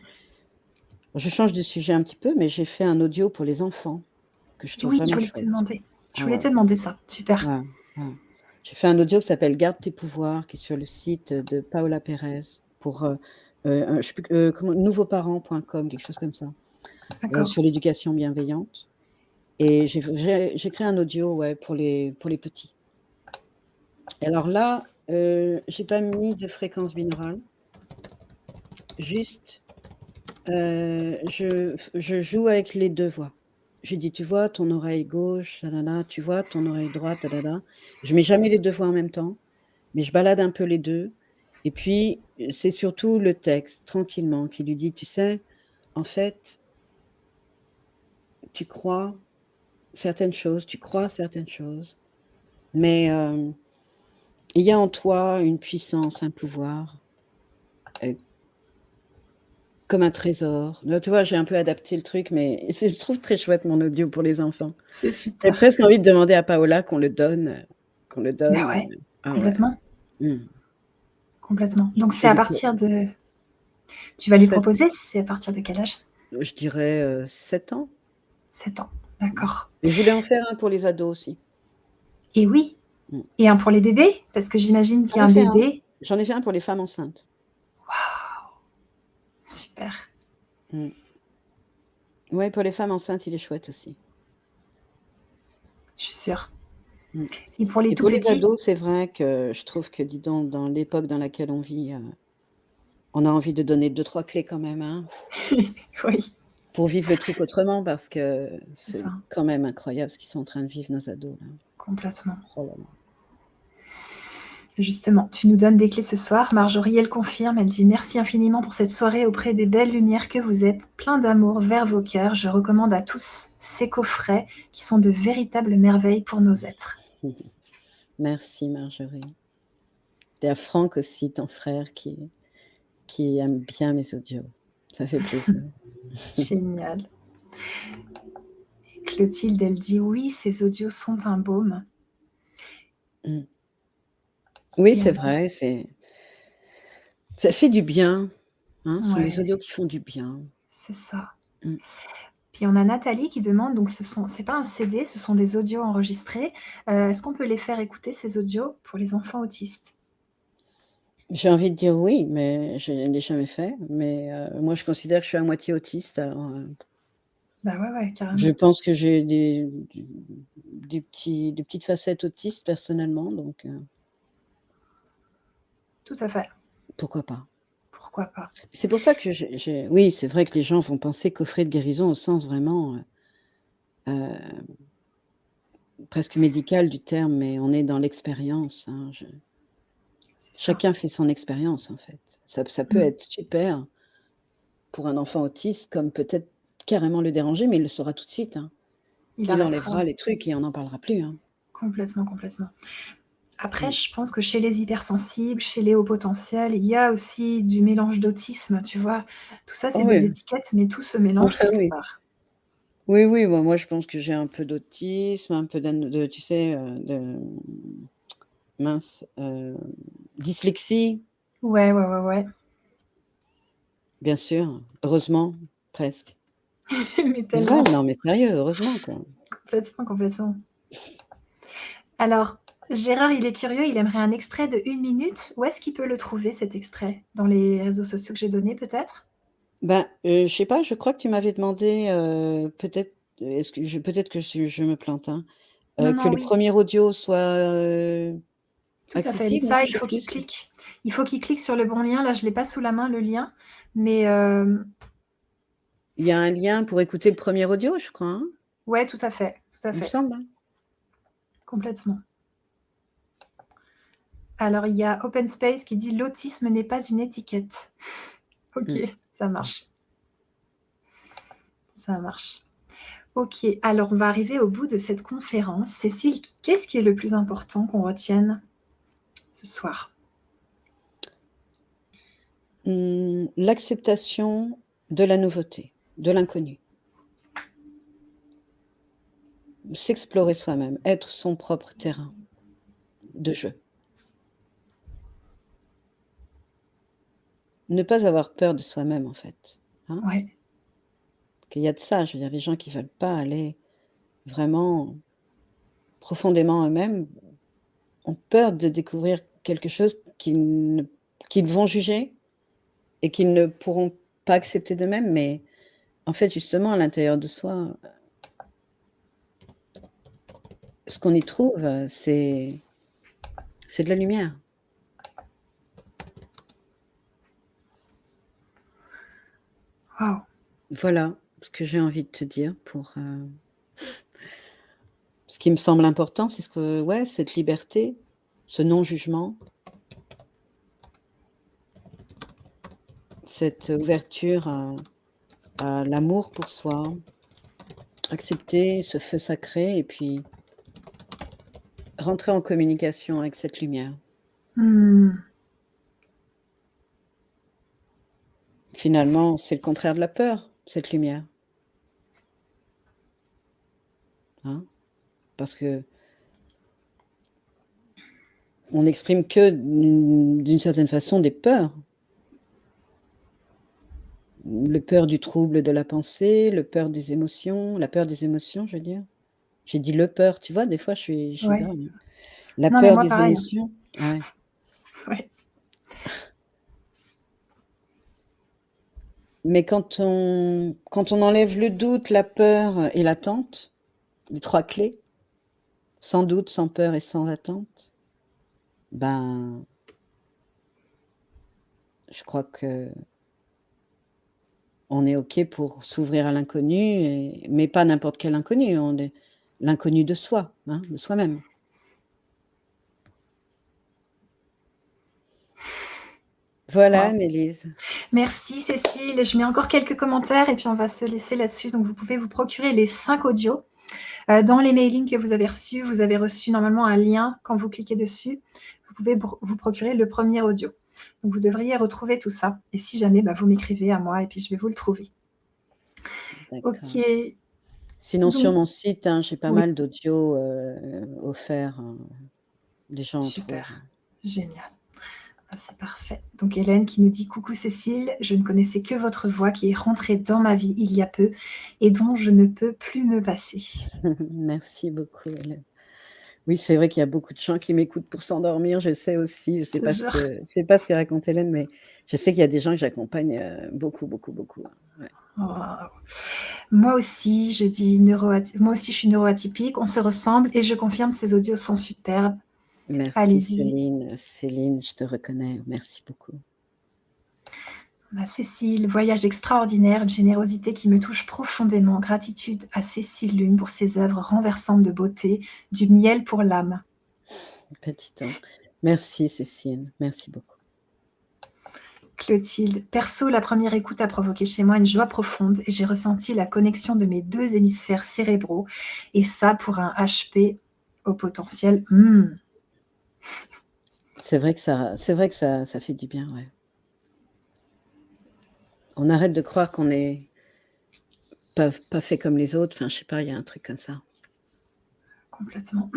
Je change de sujet un petit peu, mais j'ai fait un audio pour les enfants que je trouve Oui, vraiment chouette. je Ah voulais ouais, te demander ça. Super. ouais, ouais. J'ai fait un audio qui s'appelle «Garde tes pouvoirs», qui est sur le site de Paola Pérez pour, je sais plus, comment nouveauparents.com, quelque chose comme ça, D'accord. sur l'éducation bienveillante, et j'ai créé un audio, ouais, pour les petits. Et alors là, j'ai pas mis de fréquence binaurale, juste, je joue avec les 2 voix. Je dis: «Tu vois ton oreille gauche, tanana, tu vois ton oreille droite, tanana». Je mets jamais les 2 voix en même temps, mais je balade un peu les 2, et puis, c'est surtout le texte, tranquillement, qui lui dit: «Tu sais, en fait, tu crois certaines choses, tu crois certaines choses, mais il y a en toi une puissance, un pouvoir, heu, comme un trésor». Là, tu vois, j'ai un peu adapté le truc, mais je trouve très chouette mon audio pour les enfants. C'est J'ai super. presque envie de demander à Paola qu'on le Bah, donne, ouais, ah ouais. complètement, Mmh. complètement. Donc c'est J'ai à des co partir de tu vas lui 7 proposer, c'est à partir de quel âge? je dirais, 7 ans. 7 ans, Mmh. d'accord. Et je voulais en faire un pour les ados aussi. Et oui, Mmh. et un pour les bébés? Parce que j'imagine J'en ai qu'un fait un. bébé J'en ai fait un pour les femmes enceintes. waouh, super. Mmh. Ouais, pour les femmes enceintes, il est chouette aussi. Je suis sûre. Mmh. Et pour les Et tout pour les petits? ados, c'est vrai que je trouve que, dis donc, dans l'époque dans laquelle on vit, on a envie de donner deux trois clés quand même, hein, Oui, pour vivre le truc autrement parce que c'est c'est ça, quand même incroyable ce qu'ils sont en train de vivre nos ados là. complètement. Oh là là. Justement, tu nous donnes des clés ce soir. Marjorie, elle confirme, elle dit: «Merci infiniment pour cette soirée auprès des belles lumières que vous êtes, plein d'amour vers vos cœurs. Je recommande à tous ces coffrets qui sont de véritables merveilles pour nos êtres». Merci Marjorie. Et à Franck aussi, ton frère qui aime bien mes audios. Ça fait plaisir. Génial. Clotilde, elle dit: «Oui, ces audios sont un baume». Mmh. Oui, Et c'est on a vrai, ça fait du bien, hein, ce sont des ouais, audios qui font du bien. c'est ça. Mmh. Puis on a Nathalie qui demande, donc c'est pas un CD, ce sont des audios enregistrés. Est-ce qu'on peut les faire écouter ces audios pour les enfants autistes? J'ai envie de dire oui, mais je ne l'ai jamais fait. Mais moi, je considère que je suis à moitié autiste, alors, Bah, ouais, ouais, je carrément. pense que j'ai des petites facettes autistes personnellement, donc Tout à fait. pourquoi pas? Pourquoi pas? C'est pour ça que j'ai oui, c'est vrai que les gens vont penser coffret de guérison au sens vraiment, presque médical du terme, mais on est dans l'expérience, hein, je C'est ça. chacun fait son expérience, en fait. Ça peut Mmh. être super pour un enfant autiste, comme peut-être carrément le déranger, mais il le saura tout de suite, hein. Il Il arrêtera. enlèvera les trucs et on n'en parlera plus, hein. Complètement, complètement. Après, Mmh. je pense que chez les hypersensibles, chez les hauts potentiels, il y a aussi du mélange d'autisme, tu vois? Tout ça, c'est Ah des oui, étiquettes, mais tout se ah mélange bah quelque oui. part. Oui, oui, bah, moi je pense que j'ai un peu d'autisme, un peu de tu sais, mince, dyslexie, Ouais, ouais, ouais, ouais. bien sûr, heureusement, presque. Mais Vrai, tellement. non mais sérieux, heureusement quoi. Complètement, complètement. Alors, Gérard, il est curieux, il aimerait un extrait de 1 minute. Où est-ce qu'il peut le trouver cet extrait? Dans les réseaux sociaux que j'ai donnés peut-être? Ben, je sais pas, je crois que tu m'avais demandé, peut-être, est-ce que peut-être que je me plante, hein, Non, que non, le oui, premier audio soit, tout à fait. Mais accessible, non? ça, Je sais plus il faut qu'il clique sur le bon lien. Là, je l'ai pas sous la main, le lien, mais il y a un lien pour écouter le premier audio, je crois, hein? ouais, tout à fait, tout à Il me fait, semble, hein? complètement. Alors, il y a Open Space qui dit: «L'autisme n'est pas une étiquette». OK, Mmh. ça marche, ça marche. OK, alors on va arriver au bout de cette conférence. Cécile, qu'est-ce qui est le plus important qu'on retienne ce soir? L'acceptation de la nouveauté, de l'inconnu. S'explorer soi-même, être son propre terrain de jeu. Ne pas avoir peur de soi-même, en fait, hein? Ouais, Qu'il y a de ça, je veux dire, les gens qui veulent pas aller vraiment profondément eux-mêmes ont peur de découvrir quelque chose qu'ils vont juger et qu'ils ne pourront pas accepter d'eux-mêmes, mais en fait, justement, à l'intérieur de soi, ce qu'on y trouve, c'est de la lumière. waouh! Voilà ce que j'ai envie de te dire pour, ce qui me semble important, c'est ce que ouais, cette liberté, ce non-jugement, cette ouverture à l'amour pour soi, accepter ce feu sacré et puis rentrer en communication avec cette lumière. Mmh. Finalement, c'est le contraire de la peur, cette lumière, hein? Parce qu'on n'exprime que d'une certaine façon des peurs. Le peur du trouble de la pensée, le peur des émotions la peur des émotions, je veux dire. J'ai dit le peur, tu vois? Des fois, je suis Ouais. grave, hein. La Non, mais peur moi des pareil, hein. émotions, ouais. Ouais. Mais quand on enlève le doute, la peur et l'attente, les 3 clés, sans doute, sans peur et sans attente, ben, je crois qu'on est OK pour s'ouvrir à l'inconnu mais pas n'importe quel inconnu, on est l'inconnu de soi, hein, de soi-même. Voilà, Waouh. Annelise. Merci Cécile. Je mets encore quelques commentaires et puis on va se laisser là-dessus. Donc vous pouvez vous procurer les 5 audios. Dans les mailings que vous avez reçu normalement un lien. Quand vous cliquez dessus, vous pouvez vous procurer le premier audio. Donc vous devriez retrouver tout ça. Et si jamais, vous m'écrivez à moi et puis je vais vous le trouver. D'accord. Ok. Sinon sur Donc, mon site, hein, j'ai pas oui, mal d'audios, offerts, les gens en trouvent. super. Génial. Ah, c'est parfait. Donc Hélène qui nous dit: «Coucou Cécile, je ne connaissais que votre voix qui est rentrée dans ma vie il y a peu et dont je ne peux plus me passer». Merci beaucoup, Hélène. Oui, c'est vrai qu'il y a beaucoup de gens qui m'écoutent pour s'endormir, je sais aussi, je Je sais te pas ce jure. que c'est pas ce que raconte Hélène, mais je sais qu'il y a des gens que j'accompagne, beaucoup, beaucoup, beaucoup, hein, ouais. Waouh. Moi aussi, moi aussi je suis neuroatypique, on se ressemble et je confirme, ces audios sont superbes. Merci Allez-y. Céline. Céline, je te reconnais, merci beaucoup. Cécile, voyage extraordinaire, une générosité qui me touche profondément. Gratitude à Cécile Lume pour ses œuvres renversantes de beauté, du miel pour l'âme. Petit temps. Merci Cécile, merci beaucoup. Clotilde, perso, la première écoute a provoqué chez moi une joie profonde et j'ai ressenti la connexion de mes 2 hémisphères cérébraux et ça pour un HP au potentiel. C'est vrai que ça fait du bien, ouais. On arrête de croire qu'on est pas fait comme les autres, enfin je sais pas, il y a un truc comme ça. Complètement.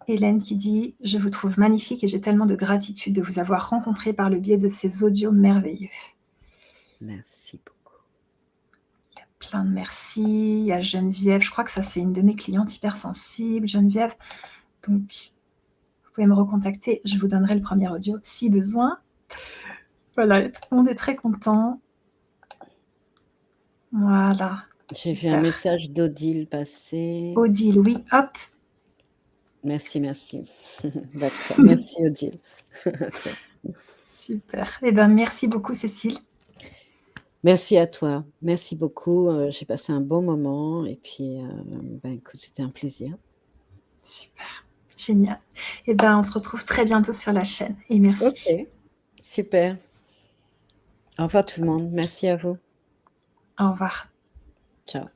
Hélène qui dit: «Je vous trouve magnifique et j'ai tellement de gratitude de vous avoir rencontré par le biais de ces audios merveilleux». Merci beaucoup. Plein de merci. Il y a Geneviève, je crois que ça c'est une de mes clientes hypersensibles, Geneviève. Donc, vous pouvez me recontacter, je vous donnerai le premier audio si besoin. Voilà, tout le monde est très content. Voilà, J'ai vu un super. message d'Odile passer. Odile, oui, hop. Merci, merci. D'accord, merci Odile. Super. Eh ben, merci beaucoup Cécile. Merci à toi. Merci beaucoup, j'ai passé un bon moment et puis, écoute, c'était un plaisir. Super, génial. Eh ben, on se retrouve très bientôt sur la chaîne et merci. OK, super. Au revoir tout le monde. Merci à vous. Au revoir. Ciao.